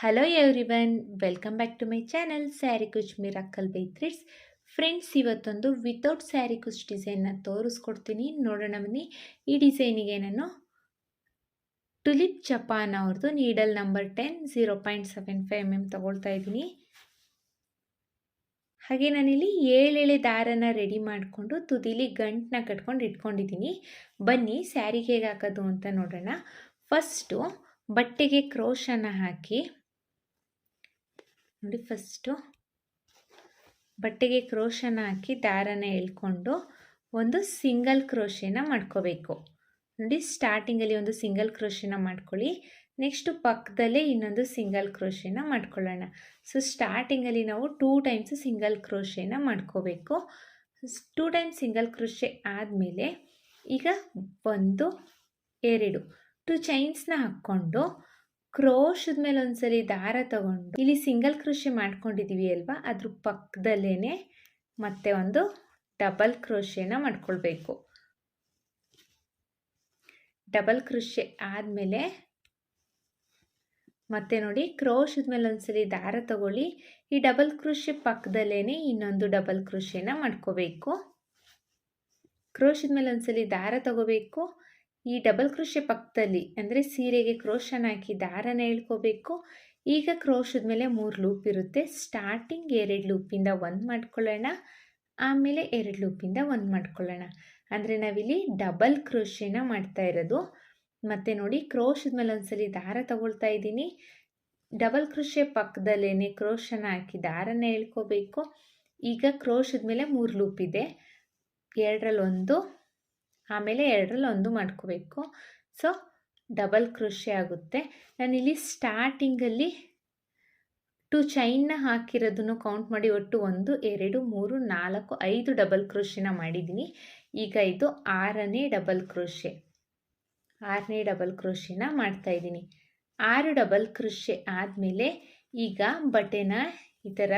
Hello everyone, welcome back to my channel sari ಕುಚ್ miracle by threads. Friends, ಇವತ್ತೊಂದು without sari ಕುಚ್ ಡಿಸೈನ್ನ ತೋರಿಸ್ಕೊಡ್ತೀನಿ. ನೋಡೋಣ ಬನ್ನಿ. ಈ ಡಿಸೈನಿಗೆ ನಾನು ಟುಲಿಪ್ ಜಪಾನ್ ಅವ್ರದ್ದು ನೀಡಲ್ ನಂಬರ್ 10 0.75 mm ತಗೊಳ್ತಾ ಇದ್ದೀನಿ. ಹಾಗೆ ನಾನಿಲ್ಲಿ ಏಳೆಳೆ ದಾರನ ರೆಡಿ ಮಾಡಿಕೊಂಡು ತುದಿಲಿ ಗಂಟನ್ನ ಕಟ್ಕೊಂಡು ಇಟ್ಕೊಂಡಿದ್ದೀನಿ. ಬನ್ನಿ ಸ್ಯಾರಿಗೆ ಹೇಗೆ ಹಾಕೋದು ಅಂತ ನೋಡೋಣ. ಫಸ್ಟು ಬಟ್ಟೆಗೆ ಕ್ರೋಶನ ಹಾಕಿ ನೋಡಿ. ಫಸ್ಟು ಬಟ್ಟೆಗೆ ಕ್ರೋಶನ ಹಾಕಿ ದಾರನ ಎಳ್ಕೊಂಡು ಒಂದು ಸಿಂಗಲ್ ಕ್ರೋಶೆನ ಮಾಡ್ಕೋಬೇಕು. ನೋಡಿ, ಸ್ಟಾರ್ಟಿಂಗಲ್ಲಿ ಒಂದು ಸಿಂಗಲ್ ಕ್ರೋಶೆನ ಮಾಡ್ಕೊಳ್ಳಿ. ನೆಕ್ಸ್ಟು ಪಕ್ಕದಲ್ಲೇ ಇನ್ನೊಂದು ಸಿಂಗಲ್ ಕ್ರೋಶೆನ ಮಾಡ್ಕೊಳ್ಳೋಣ. ಸೊ ಸ್ಟಾರ್ಟಿಂಗಲ್ಲಿ ನಾವು 2 ಟೈಮ್ಸ್ ಸಿಂಗಲ್ ಕ್ರೋಶೆನ ಮಾಡ್ಕೋಬೇಕು. 2 ಟೈಮ್ಸ್ ಸಿಂಗಲ್ ಕ್ರೋಶೆ ಆದಮೇಲೆ ಈಗ 1 2 2 ಚೈನ್ಸ್ನ ಹಾಕ್ಕೊಂಡು ಕ್ರೋಶದ ಮೇಲೆ ಒಂದ್ಸಲಿ ದಾರ ತಗೊಂಡು ಇಲ್ಲಿ ಸಿಂಗಲ್ ಕ್ರೋಶೆ ಮಾಡ್ಕೊಂಡಿದ್ದೀವಿ ಅಲ್ವಾ, ಅದ್ರ ಪಕ್ಕದಲ್ಲೇ ಮತ್ತೆ ಒಂದು ಡಬಲ್ ಕ್ರೋಶೆನ ಮಾಡ್ಕೊಳ್ಬೇಕು. ಡಬಲ್ ಕ್ರೋಶೆ ಆದಮೇಲೆ ಮತ್ತೆ ನೋಡಿ, ಕ್ರೋಶದ ಮೇಲೆ ಒಂದ್ಸಲಿ ದಾರ ತಗೊಳ್ಳಿ. ಈ ಡಬಲ್ ಕ್ರೋಶೆ ಪಕ್ಕದಲ್ಲೇ ಇನ್ನೊಂದು ಡಬಲ್ ಕ್ರೋಶೆನ ಮಾಡ್ಕೋಬೇಕು. ಕ್ರೋಶದ ಮೇಲೆ ಒಂದ್ಸಲಿ ದಾರ ತಗೋಬೇಕು. ಈ ಡಬಲ್ ಕ್ರೋಶೆ ಪಕ್ಕದಲ್ಲಿ ಅಂದರೆ ಸೀರೆಗೆ ಕ್ರೋಶನ ಹಾಕಿ ದಾರನ ಎಳ್ಕೋಬೇಕು. ಈಗ ಕ್ರೋಶದ ಮೇಲೆ 3 ಲೂಪ್ ಇರುತ್ತೆ. ಸ್ಟಾರ್ಟಿಂಗ್ 2 ಲೂಪಿಂದ 1 ಮಾಡ್ಕೊಳ್ಳೋಣ, ಆಮೇಲೆ 2 ಲೂಪಿಂದ 1 ಮಾಡ್ಕೊಳ್ಳೋಣ. ಅಂದರೆ ನಾವಿಲ್ಲಿ ಡಬಲ್ ಕ್ರೋಶೆನ ಮಾಡ್ತಾ ಇರೋದು. ಮತ್ತು ನೋಡಿ, ಕ್ರೋಶದ ಮೇಲೆ ಒಂದ್ಸಲಿ ದಾರ ತಗೊಳ್ತಾ ಇದ್ದೀನಿ. ಡಬಲ್ ಕ್ರೋಶೆ ಪಕ್ಕದಲ್ಲೇ ಕ್ರೋಶನ ಹಾಕಿ ದಾರನ ಎಳ್ಕೋಬೇಕು. ಈಗ ಕ್ರೋಶದ ಮೇಲೆ 3 ಲೂಪ್ ಇದೆ. 2ರಲ್ಲಿ 1, ಆಮೇಲೆ 2ರಲ್ಲಿ 1 ಮಾಡ್ಕೋಬೇಕು. ಸೊ ಡಬಲ್ ಕ್ರೋಶೆ ಆಗುತ್ತೆ. ನಾನಿಲ್ಲಿ ಸ್ಟಾರ್ಟಿಂಗಲ್ಲಿ 2 ಚೈನ್ನ ಹಾಕಿರೋದನ್ನು ಕೌಂಟ್ ಮಾಡಿ ಒಟ್ಟು 1 2 3 4 5 ಡಬಲ್ ಕ್ರೋಶೆನ ಮಾಡಿದ್ದೀನಿ. ಈಗ ಇದು 6ನೇ ಡಬಲ್ ಕ್ರೋಶೆ. 6ನೇ ಡಬಲ್ ಕ್ರೋಶೆನ ಮಾಡ್ತಾಯಿದ್ದೀನಿ. 6 ಡಬಲ್ ಕ್ರೋಶೆ ಆದಮೇಲೆ ಈಗ ಬಟ್ಟೆನ ಈ ಥರ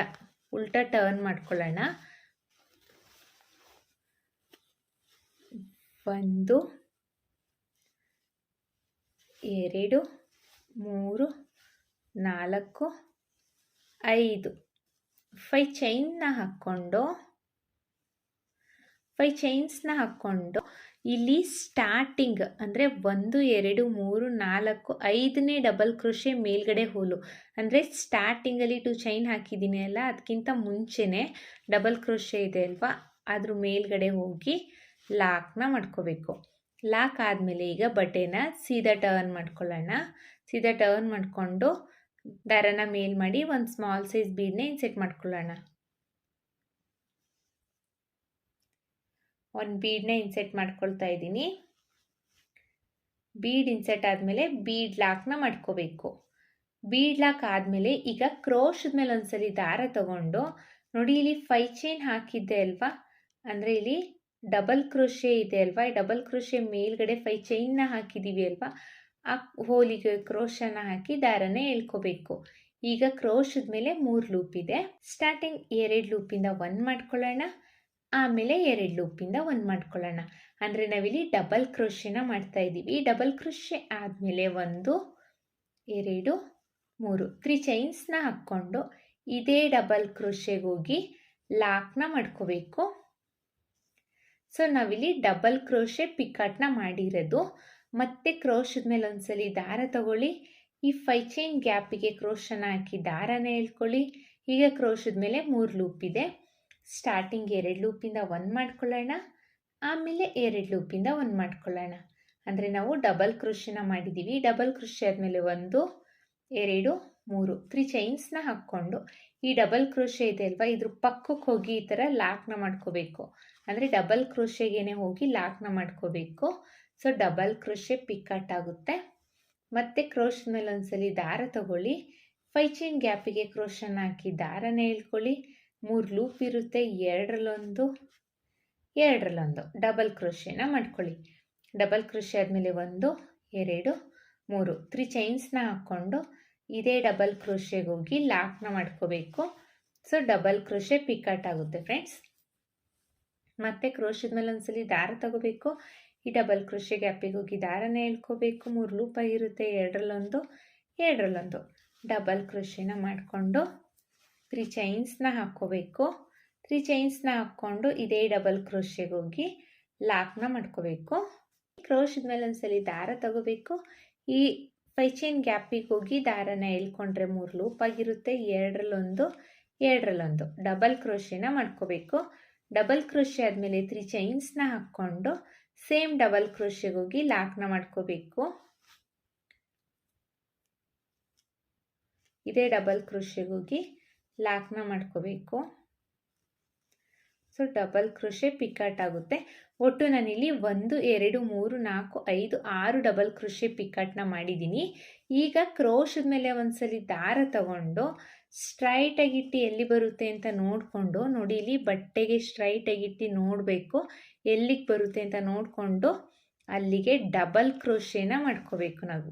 ಉಲ್ಟಾ ಟರ್ನ್ ಮಾಡ್ಕೊಳ್ಳೋಣ. 1 2 3 4 5 5 ಚೈನ್ನ ಹಾಕ್ಕೊಂಡು ಇಲ್ಲಿ ಸ್ಟಾರ್ಟಿಂಗ್ ಅಂದರೆ 1 2 3 4 5ನೇ ಡಬಲ್ ಕ್ರೋಶೆ ಮೇಲ್ಗಡೆ ಹೋಲು. ಅಂದರೆ ಸ್ಟಾರ್ಟಿಂಗಲ್ಲಿ 2 ಚೈನ್ ಹಾಕಿದ್ದೀನಿ ಅಲ್ಲ, ಅದಕ್ಕಿಂತ ಮುಂಚೆನೇ ಡಬಲ್ ಕ್ರೋಶೆ ಇದೆ ಅಲ್ವಾ, ಅದ್ರ ಮೇಲ್ಗಡೆ ಹೋಗಿ ಲಾಕ್ನ ಮಾಡ್ಕೋಬೇಕು. ಲಾಕ್ ಆದಮೇಲೆ ಈಗ ಬಟ್ಟೆನ ಸೀದಾ ಟರ್ನ್ ಮಾಡ್ಕೊಳ್ಳೋಣ. ಸೀದಾ ಟರ್ನ್ ಮಾಡಿಕೊಂಡು ದಾರನ ಮೇಲ್ ಮಾಡಿ ಒಂದು ಸ್ಮಾಲ್ ಸೈಜ್ ಬೀಡ್ನ ಇನ್ಸೆಟ್ ಮಾಡ್ಕೊಳ್ಳೋಣ. ಒಂದು ಬೀಡ್ನ ಇನ್ಸೆಟ್ ಮಾಡ್ಕೊಳ್ತಾ ಇದ್ದೀನಿ. ಬೀಡ್ ಇನ್ಸೆಟ್ ಆದಮೇಲೆ ಬೀಡ್ ಲಾಕ್ನ ಮಾಡ್ಕೋಬೇಕು. ಬೀಡ್ ಲಾಕ್ ಆದಮೇಲೆ ಈಗ ಕ್ರೋಶದ ಮೇಲೆ ಒಂದ್ಸಲಿ ದಾರ ತಗೊಂಡು ನೋಡಿ, ಇಲ್ಲಿ 5 ಚೈನ್ ಹಾಕಿದ್ದೆ ಅಲ್ವಾ, ಅಂದರೆ ಇಲ್ಲಿ ಡಬಲ್ ಕ್ರೋಶೆ ಇದೆ ಅಲ್ವಾ, ಈ ಡಬಲ್ ಕ್ರೋಶೆ ಮೇಲ್ಗಡೆ 5 ಚೈನ್ನ ಹಾಕಿದ್ದೀವಿ ಅಲ್ವಾ, ಆ ಹೋಲಿಗೆ ಕ್ರೋಶನ ಹಾಕಿ ದಾರನ ಎಳ್ಕೋಬೇಕು. ಈಗ ಕ್ರೋಶದ ಮೇಲೆ 3 ಲೂಪ್ ಇದೆ. ಸ್ಟಾರ್ಟಿಂಗ್ 2 ಲೂಪಿಂದ 1 ಮಾಡ್ಕೊಳ್ಳೋಣ, ಆಮೇಲೆ 2 ಲೂಪಿಂದ 1 ಮಾಡ್ಕೊಳ್ಳೋಣ. ಅಂದರೆ ನಾವಿಲ್ಲಿ ಡಬಲ್ ಕ್ರೋಶೆನ ಮಾಡ್ತಾ ಇದ್ದೀವಿ. ಡಬಲ್ ಕ್ರೋಶೆ ಆದಮೇಲೆ 1 2 3 3 ಚೈನ್ಸ್ನ ಹಾಕ್ಕೊಂಡು ಇದೇ ಡಬಲ್ ಕ್ರೋಶೆಗೆ ಹೋಗಿ ಲಾಕ್ನ ಮಾಡ್ಕೋಬೇಕು. ಸೊ ನಾವಿಲ್ಲಿ ಡಬಲ್ ಕ್ರೋಶೆ ಪಿಕಾಟ್ನ ಮಾಡಿರೋದು. ಮತ್ತೆ ಕ್ರೋಶದ ಮೇಲೆ ಒಂದ್ಸಲಿ ದಾರ ತಗೊಳ್ಳಿ. ಈ 5 ಚೈನ್ ಗ್ಯಾಪಿಗೆ ಕ್ರೋಶನ ಹಾಕಿ ದಾರನ ಎಳ್ಕೊಳ್ಳಿ. ಈಗ ಕ್ರೋಶದ ಮೇಲೆ 3 ಲೂಪ್ ಇದೆ. ಸ್ಟಾರ್ಟಿಂಗ್ 2 ಲೂಪಿಂದ 1 ಮಾಡ್ಕೊಳ್ಳೋಣ, ಆಮೇಲೆ 2 ಲೂಪಿಂದ 1 ಮಾಡ್ಕೊಳ್ಳೋಣ. ಅಂದರೆ ನಾವು ಡಬಲ್ ಕ್ರೋಶೆನ ಮಾಡಿದ್ದೀವಿ. ಡಬಲ್ ಕ್ರೋಶೆ ಆದಮೇಲೆ 1 2 3 3 ಚೈನ್ಸ್ನ ಹಾಕ್ಕೊಂಡು ಈ ಡಬಲ್ ಕ್ರೋಶೆ ಇದೆ ಅಲ್ವಾ, ಇದ್ರ ಪಕ್ಕಕ್ಕೆ ಹೋಗಿ ಈ ಥರ ಲಾಕ್ನ ಮಾಡ್ಕೋಬೇಕು. ಅಂದರೆ ಡಬಲ್ ಕ್ರೋಶೆಗೇನೆ ಹೋಗಿ ಲಾಕ್ನ ಮಾಡ್ಕೋಬೇಕು. ಸೊ ಡಬಲ್ ಕ್ರೋಶೆ ಪಿಕಾಟ್ ಆಗುತ್ತೆ. ಮತ್ತು ಕ್ರೋಶದ ಮೇಲೆ ಒಂದ್ಸಲಿ ದಾರ ತಗೊಳ್ಳಿ. 5 ಚೈನ್ ಗ್ಯಾಪಿಗೆ ಕ್ರೋಶನ ಹಾಕಿ ದಾರನ ಎಳ್ಕೊಳ್ಳಿ. 3 ಲೂಪ್ ಇರುತ್ತೆ. 2ರಲ್ಲಿ 1 ಡಬಲ್ ಕ್ರೋಶೆನ ಮಾಡ್ಕೊಳ್ಳಿ. ಡಬಲ್ ಕ್ರೋಶೆ ಆದಮೇಲೆ 1 2 3 3 ಚೈನ್ಸ್ನ ಹಾಕ್ಕೊಂಡು ಇದೇ ಡಬಲ್ ಕ್ರೋಶೆಗೆ ಹೋಗಿ ಲಾಕ್ನ ಮಾಡ್ಕೋಬೇಕು. ಸೊ ಡಬಲ್ ಕ್ರೋಶೆ ಪಿಕಾಟ್ ಆಗುತ್ತೆ ಫ್ರೆಂಡ್ಸ್. ಮತ್ತು ಕ್ರೋಶದ ಮೇಲೆ ಒಂದ್ಸಲಿ ದಾರ ತಗೋಬೇಕು. ಈ ಡಬಲ್ ಕ್ರೋಶೆ ಗ್ಯಾಪಿಗೆ ಹೋಗಿ ದಾರನ ಎಳ್ಕೋಬೇಕು. 3 ಲೂಪ್ ಆಗಿರುತ್ತೆ. 2ರಲ್ಲಿ 1 2ರಲ್ಲಿ 1 ಡಬಲ್ ಕ್ರೋಶೆನ ಮಾಡಿಕೊಂಡು 3 ಚೈನ್ಸ್ನ ಹಾಕ್ಕೋಬೇಕು. 3 ಚೈನ್ಸ್ನ ಹಾಕ್ಕೊಂಡು ಇದೇ ಡಬಲ್ ಕ್ರೋಶೆಗೆ ಹೋಗಿ ಲಾಕ್ನ ಮಾಡ್ಕೋಬೇಕು. ಕ್ರೋಶದ ಮೇಲೆ ಒಂದ್ಸಲಿ ದಾರ ತಗೋಬೇಕು. ಈ 5 ಚೈನ್ ಗ್ಯಾಪಿಗೆ ಹೋಗಿ ದಾರನ ಎಳ್ಕೊಂಡ್ರೆ 3 ಲೂಪ್ ಆಗಿರುತ್ತೆ. ಎರಡರಲ್ಲೊಂದು ಡಬಲ್ ಕ್ರೋಶೆನ ಮಾಡ್ಕೋಬೇಕು. ಡಬಲ್ ಕ್ರೋಶೆ ಆದಮೇಲೆ 3 ಚೈನ್ಸ್ನ ಹಾಕ್ಕೊಂಡು ಸೇಮ್ ಡಬಲ್ ಕ್ರೋಶೆಗೆ ಹೋಗಿ ಲಾಕ್ನ ಮಾಡ್ಕೋಬೇಕು. ಇದೇ ಡಬಲ್ ಕ್ರೋಶೆಗೆ ಹೋಗಿ ಲಾಕ್ನ ಮಾಡ್ಕೋಬೇಕು. ಸೊ ಡಬಲ್ ಕ್ರೋಶೆ ಪಿಕಾಟ್ ಆಗುತ್ತೆ. ಒಟ್ಟು ನಾನಿಲ್ಲಿ 1 2 3 4 5 6 ಡಬಲ್ ಕ್ರೋಶೆ ಪಿಕಾಟ್ನ ಮಾಡಿದ್ದೀನಿ. ಈಗ ಕ್ರೋಶದ ಮೇಲೆ ಒಂದ್ಸಲಿ ದಾರ ತಗೊಂಡು ಸ್ಟ್ರೈಟಾಗಿಟ್ಟು ಎಲ್ಲಿ ಬರುತ್ತೆ ಅಂತ ನೋಡಿಕೊಂಡು, ನೋಡಿ ಇಲ್ಲಿ ಬಟ್ಟೆಗೆ ಸ್ಟ್ರೈಟಾಗಿಟ್ಟು ನೋಡಬೇಕು ಎಲ್ಲಿಗೆ ಬರುತ್ತೆ ಅಂತ ನೋಡಿಕೊಂಡು ಅಲ್ಲಿಗೆ ಡಬಲ್ ಕ್ರೋಶೆನ ಮಾಡ್ಕೋಬೇಕು. ನಾವು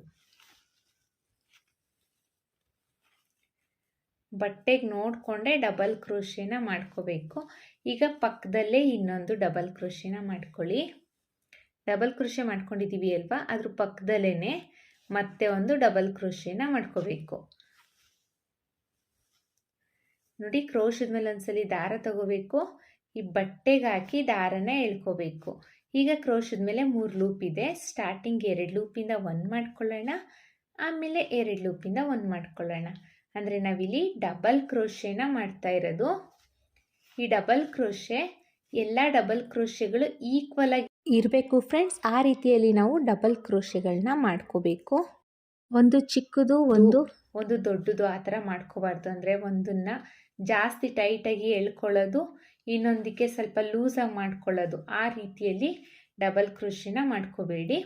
ಬಟ್ಟೆಗೆ ನೋಡಿಕೊಂಡೇ ಡಬಲ್ ಕ್ರೋಶೆನ ಮಾಡ್ಕೋಬೇಕು. ಈಗ ಪಕ್ಕದಲ್ಲೇ ಇನ್ನೊಂದು ಡಬಲ್ ಕ್ರೋಶೆನ ಮಾಡ್ಕೊಳ್ಳಿ. ಡಬಲ್ ಕ್ರೋಶೆ ಮಾಡ್ಕೊಂಡಿದ್ದೀವಿ ಅಲ್ವಾ, ಅದ್ರ ಪಕ್ಕದಲ್ಲೇ ಮತ್ತೆ ಒಂದು ಡಬಲ್ ಕ್ರೋಶೆನ ಮಾಡ್ಕೋಬೇಕು. ನೋಡಿ ಕ್ರೋಶದ ಮೇಲೆ ಒಂದ್ಸಲಿ ದಾರ ತಗೋಬೇಕು. ಈ ಬಟ್ಟೆಗೆ ಹಾಕಿ ದಾರನ ಎಳ್ಕೋಬೇಕು. ಈಗ ಕ್ರೋಶದ ಮೇಲೆ 3 ಲೂಪ್ ಇದೆ. ಸ್ಟಾರ್ಟಿಂಗ್ 2 ಲೂಪಿಂದ 1 ಮಾಡ್ಕೊಳ್ಳೋಣ, ಆಮೇಲೆ 2 ಲೂಪಿಂದ 1 ಮಾಡ್ಕೊಳ್ಳೋಣ. ಅಂದರೆ ನಾವಿಲ್ಲಿ ಡಬಲ್ ಕ್ರೋಶೆನ ಮಾಡ್ತಾ ಇರೋದು. ಈ ಡಬಲ್ ಕ್ರೋಶೆ ಎಲ್ಲ ಡಬಲ್ ಕ್ರೋಶೆಗಳು ಈಕ್ವಲ್ ಆಗಿ ಇರಬೇಕು ಫ್ರೆಂಡ್ಸ್. ಆ ರೀತಿಯಲ್ಲಿ ನಾವು ಡಬಲ್ ಕ್ರೋಶೆಗಳನ್ನ ಮಾಡ್ಕೋಬೇಕು. ಒಂದು ಚಿಕ್ಕದು ಒಂದು ದೊಡ್ಡದು ಆ ಥರ ಮಾಡ್ಕೋಬಾರ್ದು. ಅಂದರೆ ಒಂದನ್ನು ಜಾಸ್ತಿ ಟೈಟಾಗಿ ಎಳ್ಕೊಳ್ಳೋದು, ಇನ್ನೊಂದಕ್ಕೆ ಸ್ವಲ್ಪ ಲೂಸಾಗಿ ಮಾಡ್ಕೊಳ್ಳೋದು, ಆ ರೀತಿಯಲ್ಲಿ ಡಬಲ್ ಕ್ರೋಶೆನ ಮಾಡ್ಕೋಬೇಡಿ.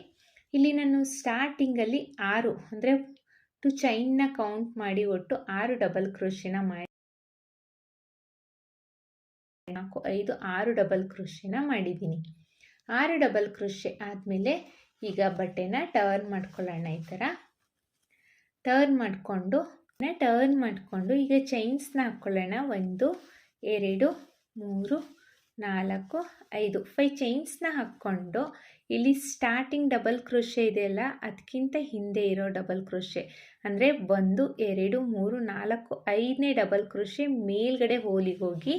ಇಲ್ಲಿ ನಾನು ಸ್ಟಾರ್ಟಿಂಗಲ್ಲಿ 6 ಅಂದರೆ 2 ಚೈನ್ನ ಕೌಂಟ್ ಮಾಡಿ ಒಟ್ಟು 6 ಡಬಲ್ ಕ್ರೋಶೆನ ಮಾಡಿ 4 5 6 ಡಬಲ್ ಕ್ರೋಶೆನ ಮಾಡಿದ್ದೀನಿ. 6 ಡಬಲ್ ಕ್ರೋಶೆ ಆದಮೇಲೆ ಈಗ ಬಟ್ಟೆನ ಟರ್ನ್ ಮಾಡ್ಕೊಳ್ಳೋಣ. ಈ ಥರ ಟರ್ನ್ ಮಾಡಿಕೊಂಡು ಈಗ ಚೈನ್ಸ್ನ ಹಾಕ್ಕೊಳ್ಳೋಣ. 1 2 3 4 5 5 ಚೈನ್ಸ್ನ ಹಾಕ್ಕೊಂಡು ಇಲ್ಲಿ ಸ್ಟಾರ್ಟಿಂಗ್ ಡಬಲ್ ಕ್ರೋಶೆ ಇದೆಯಲ್ಲ ಅದಕ್ಕಿಂತ ಹಿಂದೆ ಇರೋ ಡಬಲ್ ಕ್ರೋಶೆ ಅಂದರೆ 1 2 3 4 5ನೇ ಡಬಲ್ ಕ್ರೋಶೆ ಮೇಲ್ಗಡೆ ಹೋಲಿಗೆ ಹೋಗಿ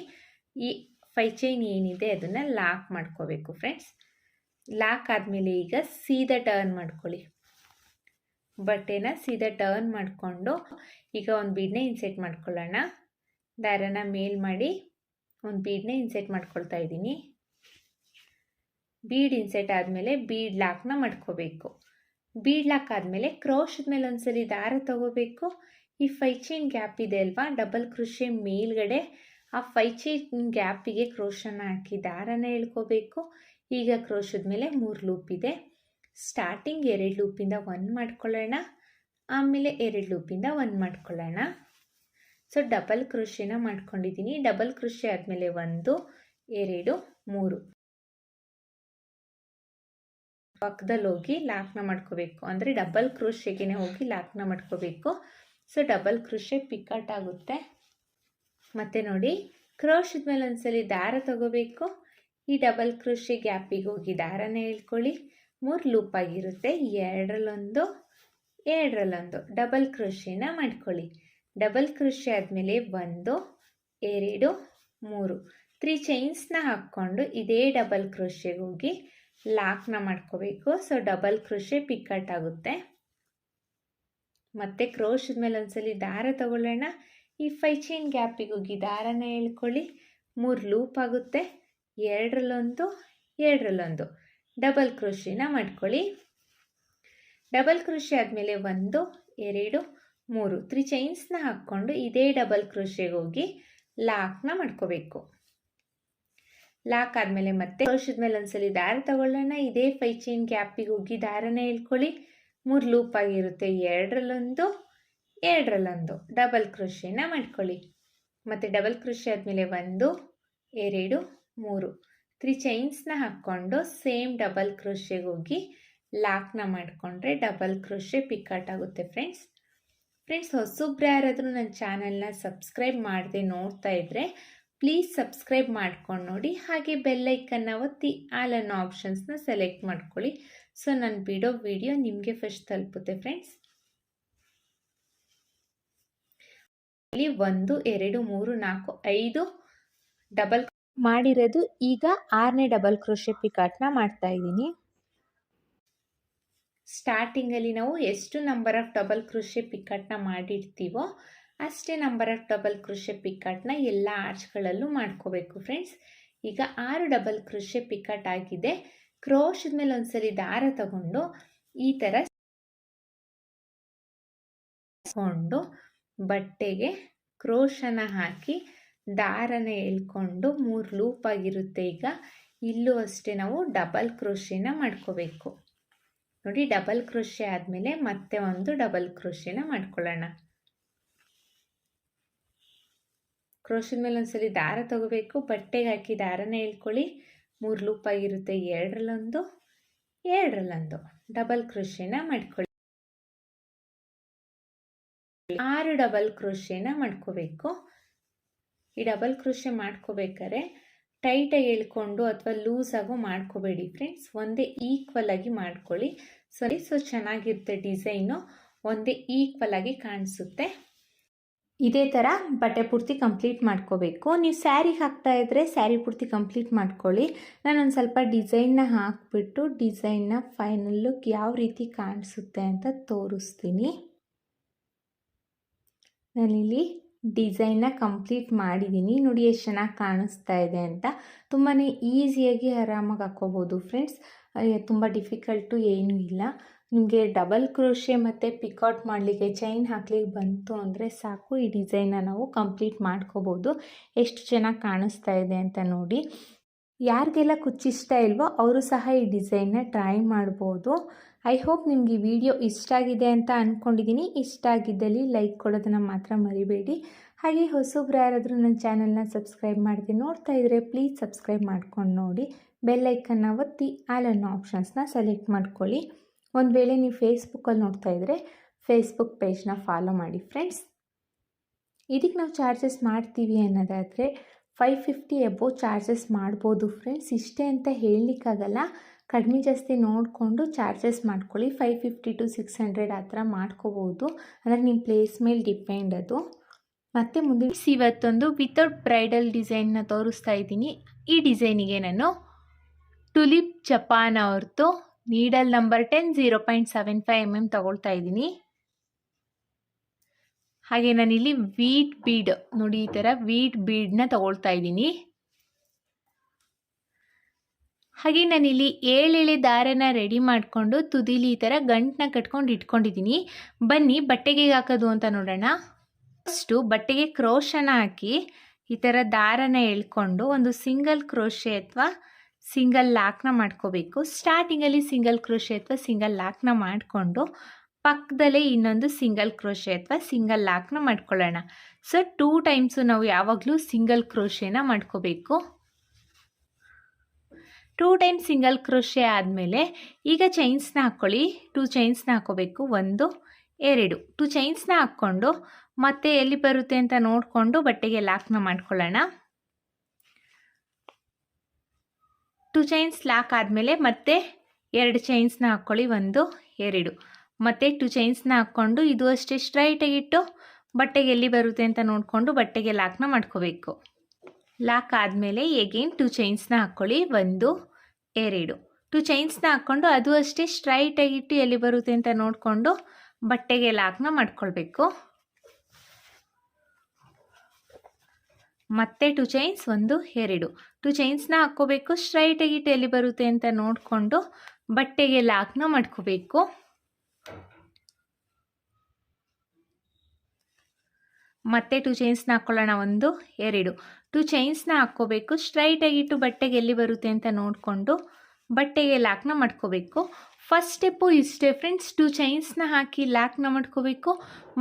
ಈ 5 ಚೈನ್ ಏನಿದೆ ಅದನ್ನು ಲಾಕ್ ಮಾಡ್ಕೋಬೇಕು ಫ್ರೆಂಡ್ಸ್. ಲಾಕ್ ಆದಮೇಲೆ ಈಗ ಸೀದಾ ಟರ್ನ್ ಮಾಡ್ಕೊಳ್ಳಿ. ಬಟ್ಟೆನ ಸೀದಾ ಟರ್ನ್ ಮಾಡಿಕೊಂಡು ಈಗ ಒಂದು ಬೀಡನ್ನ ಇನ್ಸೆಟ್ ಮಾಡ್ಕೊಳ್ಳೋಣ. ದಾರನ ಮೇಲ್ ಮಾಡಿ ಒಂದು ಬೀಡನ್ನ ಇನ್ಸೆಟ್ ಮಾಡ್ಕೊಳ್ತಾ ಇದ್ದೀನಿ. ಬೀಡ್ ಇನ್ಸೆಟ್ ಆದಮೇಲೆ ಬೀಡ್ ಲಾಕ್ನ ಮಾಡ್ಕೋಬೇಕು. ಬೀಡ್ ಲಾಕ್ ಆದಮೇಲೆ ಕ್ರೋಶದ ಮೇಲೆ ಒಂದ್ಸಲಿ ದಾರ ತಗೋಬೇಕು. ಈ 5 ಚೈನ್ ಗ್ಯಾಪ್ ಇದೆ ಅಲ್ವಾ, ಡಬಲ್ ಕ್ರೋಶೆ ಮೇಲ್ಗಡೆ ಆ 5 ಚೈನ್ ಗ್ಯಾಪಿಗೆ ಕ್ರೋಶನ ಹಾಕಿ ದಾರನ ಎಳ್ಕೋಬೇಕು. ಈಗ ಕ್ರೋಶದ ಮೇಲೆ 3 ಲೂಪ್ ಇದೆ. ಸ್ಟಾರ್ಟಿಂಗ್ 2 ಲೂಪಿಂದ 1 ಮಾಡ್ಕೊಳ್ಳೋಣ, ಆಮೇಲೆ 2 ಲೂಪಿಂದ 1 ಮಾಡ್ಕೊಳ್ಳೋಣ. ಸೊ ಡಬಲ್ ಕ್ರೋಶೆನ ಮಾಡ್ಕೊಂಡಿದ್ದೀನಿ. ಡಬಲ್ ಕ್ರೋಶೆ ಆದಮೇಲೆ 1 2 3 ಪಕ್ಕದಲ್ಲಿ ಹೋಗಿ ಲಾಕ್ನ ಮಾಡ್ಕೋಬೇಕು. ಅಂದರೆ ಡಬಲ್ ಕ್ರೋಶೆಗೆ ಹೋಗಿ ಲಾಕ್ನ ಮಾಡ್ಕೋಬೇಕು. ಸೊ ಡಬಲ್ ಕ್ರೋಶೆ ಪಿಕಾಟ್ ಆಗುತ್ತೆ. ಮತ್ತು ನೋಡಿ ಕ್ರೋಶದ ಮೇಲೆ ಒಂದ್ಸಲಿ ದಾರ ತಗೋಬೇಕು. ಈ ಡಬಲ್ ಕ್ರೋಶೆ ಗ್ಯಾಪಿಗೆ ಹೋಗಿ ದಾರನ ಎಳ್ಕೊಳ್ಳಿ. 3 ಲೂಪ್ ಆಗಿರುತ್ತೆ. ಎರಡರಲ್ಲೊಂದು ಡಬಲ್ ಕ್ರೋಶೆನ ಮಾಡ್ಕೊಳ್ಳಿ. ಡಬಲ್ ಕ್ರೋಶೆ ಆದಮೇಲೆ 1 2 3 3 ಚೈನ್ಸ್ನ ಹಾಕ್ಕೊಂಡು ಇದೇ ಡಬಲ್ ಕ್ರೋಶೆಗೆ ಹೋಗಿ ಲಾಕ್ನ ಮಾಡ್ಕೋಬೇಕು. ಸೊ ಡಬಲ್ ಕ್ರೋಶೆ ಪಿಕಾಟ್ ಆಗುತ್ತೆ. ಮತ್ತು ಕ್ರೋಶದ ಮೇಲೆ ಒಂದ್ಸಲಿ ದಾರ ತಗೊಳ್ಳೋಣ. ಈ 5 ಚೈನ್ ಗ್ಯಾಪಿಗೆ ಹೋಗಿ ದಾರನ ಎಳ್ಕೊಳ್ಳಿ. 3 ಲೂಪ್ ಆಗುತ್ತೆ. ಎರಡರಲ್ಲೊಂದು ಡಬಲ್ ಕ್ರೋಶೆನ ಮಾಡ್ಕೊಳ್ಳಿ. ಡಬಲ್ ಕ್ರೋಶೆ ಆದಮೇಲೆ 1 2 3 3 ಚೈನ್ಸ್ನ ಹಾಕ್ಕೊಂಡು ಇದೇ ಡಬಲ್ ಕ್ರೋಶೆಗೆ ಹೋಗಿ ಲಾಕ್ನ ಮಾಡ್ಕೋಬೇಕು. ಲಾಕ್ ಆದಮೇಲೆ ಮತ್ತೆ ಕ್ರೋಶದ ಮೇಲೆ ಒಂದ್ಸಲಿ ದಾರ ತಗೊಳ್ಳೋಣ. ಇದೇ 5 ಚೈನ್ ಗ್ಯಾಪಿಗೆ ಹೋಗಿ ದಾರನ ಎಳ್ಕೊಳ್ಳಿ. 3 ಲೂಪ್ ಆಗಿರುತ್ತೆ. ಎರಡರಲ್ಲೊಂದು ಡಬಲ್ ಕ್ರೋಶೆನ ಮಾಡ್ಕೊಳ್ಳಿ. ಮತ್ತು ಡಬಲ್ ಕ್ರೋಶೆ ಆದಮೇಲೆ 1 2 3 3 ಚೈನ್ಸ್ನ ಹಾಕ್ಕೊಂಡು ಸೇಮ್ ಡಬಲ್ ಕ್ರೋಶೆಗೆ ಹೋಗಿ ಲಾಕ್ನ ಮಾಡಿಕೊಂಡ್ರೆ ಡಬಲ್ ಕ್ರೋಶೆ ಪಿಕಾಟ್ ಆಗುತ್ತೆ ಫ್ರೆಂಡ್ಸ್. ಹೊಸಬ್ರು ಯಾರಾದರೂ ನನ್ನ ಚಾನಲ್ನ ಸಬ್ಸ್ಕ್ರೈಬ್ ಮಾಡದೆ ನೋಡ್ತಾ ಇದ್ದರೆ ಪ್ಲೀಸ್ ಸಬ್ಸ್ಕ್ರೈಬ್ ಮಾಡ್ಕೊಂಡು ನೋಡಿ. ಹಾಗೆ ಬೆಲ್ಲೈಕನ್ನ ಒತ್ತಿ ಆಲ್ ಅನ್ನೋ ಆಪ್ಷನ್ಸ್ನ ಸೆಲೆಕ್ಟ್ ಮಾಡ್ಕೊಳ್ಳಿ. ಸೊ ನಾನು ಬಿಡೋ ವಿಡಿಯೋ ನಿಮಗೆ ಫಸ್ಟ್ ತಲುಪುತ್ತೆ ಫ್ರೆಂಡ್ಸ್. ಇಲ್ಲಿ 1 2 3 4 5 ಡಬಲ್ ಮಾಡಿರೋದು. ಈಗ 6ನೇ ಡಬಲ್ ಕ್ರೋಶೆ ಪಿಕಾಟ್ನ ಮಾಡ್ತಾ ಇದ್ದೀನಿ. ಸ್ಟಾರ್ಟಿಂಗಲ್ಲಿ ನಾವು ಎಷ್ಟು ನಂಬರ್ ಆಫ್ ಡಬಲ್ ಕ್ರೋಶೆ ಪಿಕಾಟ್ನ ಮಾಡಿರ್ತೀವೋ ಅಷ್ಟೇ ನಂಬರ್ ಆಫ್ ಡಬಲ್ ಕ್ರೋಶೆ ಪಿಕಾಟ್ನ ಎಲ್ಲ ಆರ್ಚ್ಗಳಲ್ಲೂ ಮಾಡ್ಕೋಬೇಕು ಫ್ರೆಂಡ್ಸ್. ಈಗ 6 ಡಬಲ್ ಕ್ರೋಶೆ ಪಿಕಾಟ್ ಆಗಿದೆ. ಕ್ರೋಶದ ಮೇಲೆ ಒಂದ್ಸಲಿ ದಾರ ತಗೊಂಡು ಈ ಥರ ಬಟ್ಟೆಗೆ ಕ್ರೋಶನ ಹಾಕಿ ದಾರನ ಎಳ್ಕೊಂಡು 3 ಲೂಪ್ ಆಗಿರುತ್ತೆ. ಈಗ ಇಲ್ಲೂ ಅಷ್ಟೇ ನಾವು ಡಬಲ್ ಕ್ರೋಶೆನ ಮಾಡ್ಕೋಬೇಕು. ನೋಡಿ, ಡಬಲ್ ಕ್ರೋಶೆ ಆದಮೇಲೆ ಮತ್ತೆ ಒಂದು ಡಬಲ್ ಕ್ರೋಶೆನ ಮಾಡ್ಕೊಳ್ಳೋಣ. ಕ್ರೋಶದ ಮೇಲೆ ಒಂದ್ಸಲಿ ದಾರ ತಗೋಬೇಕು, ಬಟ್ಟೆಗೆ ಹಾಕಿ ದಾರನ ಎಳ್ಕೊಳ್ಳಿ. 3 ಲೂಪ್ ಆಗಿರುತ್ತೆ. 2ರಲ್ಲೊಂದು 2ರಲ್ಲೊಂದು ಡಬಲ್ ಕ್ರೋಶೆನ ಮಾಡ್ಕೊಳ್ಳಿ. 6 ಡಬಲ್ ಕ್ರೋಶೆನ ಮಾಡ್ಕೋಬೇಕು. ಈ ಡಬಲ್ ಕ್ರೋಶೆ ಮಾಡ್ಕೋಬೇಕಾದ್ರೆ ಟೈಟಾಗಿ ಎಳ್ಕೊಂಡು ಅಥವಾ ಲೂಸ್ ಆಗೋ ಮಾಡ್ಕೋಬೇಡಿ ಫ್ರೆಂಡ್ಸ್. ಒಂದೇ ಈಕ್ವಲ್ ಆಗಿ ಮಾಡ್ಕೊಳ್ಳಿ. ಸೊ ಚೆನ್ನಾಗಿರುತ್ತೆ. ಡಿಸೈನು ಒಂದೇ ಈಕ್ವಲ್ ಆಗಿ ಕಾಣಿಸುತ್ತೆ. ಇದೇ ಥರ ಬಟ್ಟೆ ಪೂರ್ತಿ ಕಂಪ್ಲೀಟ್ ಮಾಡ್ಕೋಬೇಕು. ನೀವು ಸ್ಯಾರಿಗೆ ಹಾಕ್ತಾ ಇದ್ದರೆ ಸ್ಯಾರಿ ಪೂರ್ತಿ ಕಂಪ್ಲೀಟ್ ಮಾಡ್ಕೊಳ್ಳಿ. ನಾನೊಂದು ಸ್ವಲ್ಪ ಡಿಸೈನ್ನ ಹಾಕ್ಬಿಟ್ಟು ಡಿಸೈನ್ನ ಫೈನಲ್ ಲುಕ್ ಯಾವ ರೀತಿ ಕಾಣಿಸುತ್ತೆ ಅಂತ ತೋರಿಸ್ತೀನಿ. ನಾನಿಲ್ಲಿ ಡಿಸೈನ್ನ ಕಂಪ್ಲೀಟ್ ಮಾಡಿದ್ದೀನಿ. ನೋಡಿ ಎಷ್ಟು ಚೆನ್ನಾಗಿ ಕಾಣಿಸ್ತಾ ಇದೆ ಅಂತ. ತುಂಬಾ ಈಸಿಯಾಗಿ ಆರಾಮಾಗಿ ಹಾಕ್ಕೋಬೋದು ಫ್ರೆಂಡ್ಸ್. ತುಂಬ ಡಿಫಿಕಲ್ಟು ಏನೂ ಇಲ್ಲ. ನಿಮಗೆ ಡಬಲ್ ಕ್ರೋಶೆ ಮತ್ತು ಪಿಕಾಟ್ ಮಾಡಲಿಕ್ಕೆ ಚೈನ್ ಹಾಕ್ಲಿಕ್ಕೆ ಬಂತು ಅಂದರೆ ಸಾಕು, ಈ ಡಿಸೈನ್ನ ನಾವು ಕಂಪ್ಲೀಟ್ ಮಾಡ್ಕೋಬೋದು. ಎಷ್ಟು ಚೆನ್ನಾಗಿ ಕಾಣಿಸ್ತಾ ಇದೆ ಅಂತ ನೋಡಿ. ಯಾರಿಗೆಲ್ಲ ಕುಚ್ಚಿಷ್ಟ ಇಲ್ವೋ ಅವರು ಸಹ ಈ ಡಿಸೈನ್ನ ಟ್ರೈ ಮಾಡ್ಬೋದು. ಐ ಹೋಪ್ ನಿಮಗೆ ಈ ವಿಡಿಯೋ ಇಷ್ಟ ಆಗಿದೆ ಅಂತ ಅಂದ್ಕೊಂಡಿದ್ದೀನಿ. ಇಷ್ಟ ಆಗಿದ್ದಲ್ಲಿ ಲೈಕ್ ಕೊಡೋದನ್ನು ಮಾತ್ರ ಮರಿಬೇಡಿ. ಹಾಗೆ ಹೊಸಬ್ರು ಯಾರಾದರೂ ನನ್ನ ಚಾನಲ್ನ ಸಬ್ಸ್ಕ್ರೈಬ್ ಮಾಡ್ತೀನಿ ನೋಡ್ತಾ ಇದ್ದರೆ ಪ್ಲೀಸ್ ಸಬ್ಸ್ಕ್ರೈಬ್ ಮಾಡ್ಕೊಂಡು ನೋಡಿ. ಬೆಲ್ ಐಕನ್ನ ಒತ್ತಿ ಆಲ್ ಅನ್ನೋ ಆಪ್ಷನ್ಸ್ನ ಸೆಲೆಕ್ಟ್ ಮಾಡ್ಕೊಳ್ಳಿ. ಒಂದು ವೇಳೆ ನೀವು ಫೇಸ್ಬುಕ್ಕಲ್ಲಿ ನೋಡ್ತಾ ಇದ್ದರೆ ಫೇಸ್ಬುಕ್ ಪೇಜ್ನ ಫಾಲೋ ಮಾಡಿ ಫ್ರೆಂಡ್ಸ್. ಇದಕ್ಕೆ ನಾವು ಚಾರ್ಜಸ್ ಮಾಡ್ತೀವಿ ಅನ್ನೋದಾದರೆ 550 ಎಬೋ ಚಾರ್ಜಸ್ ಮಾಡ್ಬೋದು ಫ್ರೆಂಡ್ಸ್. ಇಷ್ಟೇ ಅಂತ ಹೇಳಲಿಕ್ಕಾಗಲ್ಲ, ಕಡಿಮೆ ಜಾಸ್ತಿ ನೋಡಿಕೊಂಡು ಚಾರ್ಜಸ್ ಮಾಡ್ಕೊಳ್ಳಿ. 550 to 600 ಆ ಥರ ಮಾಡ್ಕೋಬೋದು. ಅಂದರೆ ನಿಮ್ಮ ಪ್ಲೇಸ್ ಮೇಲೆ ಡಿಪೆಂಡ್ ಅದು. ಮತ್ತು ಮುಂದೆ ಇವತ್ತೊಂದು ವಿತೌಟ್ ಬ್ರೈಡಲ್ ಡಿಸೈನ್ನ ತೋರಿಸ್ತಾ ಇದ್ದೀನಿ. ಈ ಡಿಸೈನಿಗೆ ನಾನು ಟುಲಿಪ್ ಜಪಾನ್ ಅವ್ರದ್ದು ನೀಡಲ್ ನಂಬರ್ 10 0.75 mm ತಗೊಳ್ತಾ ಇದ್ದೀನಿ. ಹಾಗೆ ನಾನಿಲ್ಲಿ ವೀಟ್ ಬೀಡ್ ನೋಡಿ, ಈ ಥರ ವೀಟ್ ಬೀಡ್ನ ತಗೊಳ್ತಾ ಇದ್ದೀನಿ. ಹಾಗೆ ನಾನಿಲ್ಲಿ 7 ಎಳೆ ದಾರನ ರೆಡಿ ಮಾಡಿಕೊಂಡು ತುದಿಲಿ ಈ ಥರ ಗಂಟನ್ನ ಕಟ್ಕೊಂಡು ಇಟ್ಕೊಂಡಿದ್ದೀನಿ. ಬನ್ನಿ ಬಟ್ಟೆಗೆ ಹಾಕೋದು ಅಂತ ನೋಡೋಣ. ಫಸ್ಟು ಬಟ್ಟೆಗೆ ಕ್ರೋಶನ ಹಾಕಿ ಈ ಥರ ದಾರನ ಎಳ್ಕೊಂಡು ಒಂದು ಸಿಂಗಲ್ ಕ್ರೋಶೆ ಅಥವಾ ಸಿಂಗಲ್ ಲಾಕ್ನ ಮಾಡ್ಕೋಬೇಕು. ಸ್ಟಾರ್ಟಿಂಗಲ್ಲಿ ಸಿಂಗಲ್ ಕ್ರೋಶೆ ಅಥವಾ ಸಿಂಗಲ್ ಲಾಕ್ನ ಮಾಡಿಕೊಂಡು ಪಕ್ಕದಲ್ಲೇ ಇನ್ನೊಂದು ಸಿಂಗಲ್ ಕ್ರೋಶೆ ಅಥವಾ ಸಿಂಗಲ್ ಲಾಕ್ನ ಮಾಡ್ಕೊಳ್ಳೋಣ. ಸೊ 2 ಟೈಮ್ಸು ನಾವು ಯಾವಾಗಲೂ ಸಿಂಗಲ್ ಕ್ರೋಶೆನ ಮಾಡ್ಕೋಬೇಕು. 2 ಟೈಮ್ಸ್ ಸಿಂಗಲ್ ಕ್ರೋಶೆ ಆದಮೇಲೆ ಈಗ ಚೈನ್ಸ್ನ ಹಾಕ್ಕೊಳ್ಳಿ. 2 ಚೈನ್ಸ್ನ ಹಾಕ್ಕೋಬೇಕು. 1 2 2 ಚೈನ್ಸ್ನ ಹಾಕ್ಕೊಂಡು ಮತ್ತೆ ಎಲ್ಲಿ ಬರುತ್ತೆ ಅಂತ ನೋಡಿಕೊಂಡು ಬಟ್ಟೆಗೆ ಲಾಕ್ನ ಮಾಡ್ಕೊಳ್ಳೋಣ. 2 ಚೈನ್ಸ್ ಲಾಕ್ ಆದಮೇಲೆ ಮತ್ತೆ 2 ಚೈನ್ಸ್ನ ಹಾಕ್ಕೊಳ್ಳಿ. 1 2 ಮತ್ತು 2 ಚೈನ್ಸ್ನ ಹಾಕ್ಕೊಂಡು ಇದು ಅಷ್ಟೇ ಸ್ಟ್ರೈಟಾಗಿಟ್ಟು ಬಟ್ಟೆಗೆ ಎಲ್ಲಿ ಬರುತ್ತೆ ಅಂತ ನೋಡಿಕೊಂಡು ಬಟ್ಟೆಗೆ ಲಾಕ್ನ ಮಾಡ್ಕೋಬೇಕು. ಲಾಕ್ ಆದಮೇಲೆ ಎಗೇನ್ 2 ಚೈನ್ಸ್ನ ಹಾಕ್ಕೊಳ್ಳಿ. 1 2 2 ಚೈನ್ಸ್ನ ಹಾಕ್ಕೊಂಡು ಅದು ಅಷ್ಟೇ ಸ್ಟ್ರೈಟಾಗಿಟ್ಟು ಎಲ್ಲಿ ಬರುತ್ತೆ ಅಂತ ನೋಡಿಕೊಂಡು ಬಟ್ಟೆಗೆ ಲಾಕ್ನ ಮಾಡ್ಕೊಳ್ಬೇಕು. ಮತ್ತೆ 2 ಚೈನ್ಸ್ 1 2 2 ಚೈನ್ಸ್ನ ಹಾಕ್ಕೋಬೇಕು. ಸ್ಟ್ರೈಟಾಗಿಟ್ಟು ಎಲ್ಲಿ ಬರುತ್ತೆ ಅಂತ ನೋಡಿಕೊಂಡು ಬಟ್ಟೆಗೆ ಲಾಕ್ನ ಮಾಡ್ಕೋಬೇಕು. ಮತ್ತೆ 2 ಚೈನ್ಸ್ನ ಹಾಕ್ಕೊಳ್ಳೋಣ. 1 2 2 ಚೈನ್ಸ್ನ ಹಾಕ್ಕೋಬೇಕು. ಸ್ಟ್ರೈಟಾಗಿಟ್ಟು ಬಟ್ಟೆಗೆ ಎಲ್ಲಿ ಬರುತ್ತೆ ಅಂತ ನೋಡಿಕೊಂಡು ಬಟ್ಟೆಗೆ ಲಾಕ್ನ ಮಾಡ್ಕೋಬೇಕು. ಫಸ್ಟ್ ಸ್ಟೆಪ್ಪು ಇಷ್ಟೇ ಫ್ರೆಂಡ್ಸ್. 2 ಚೈನ್ಸ್ನ ಹಾಕಿ ಲಾಕ್ನ ಮಾಡ್ಕೋಬೇಕು.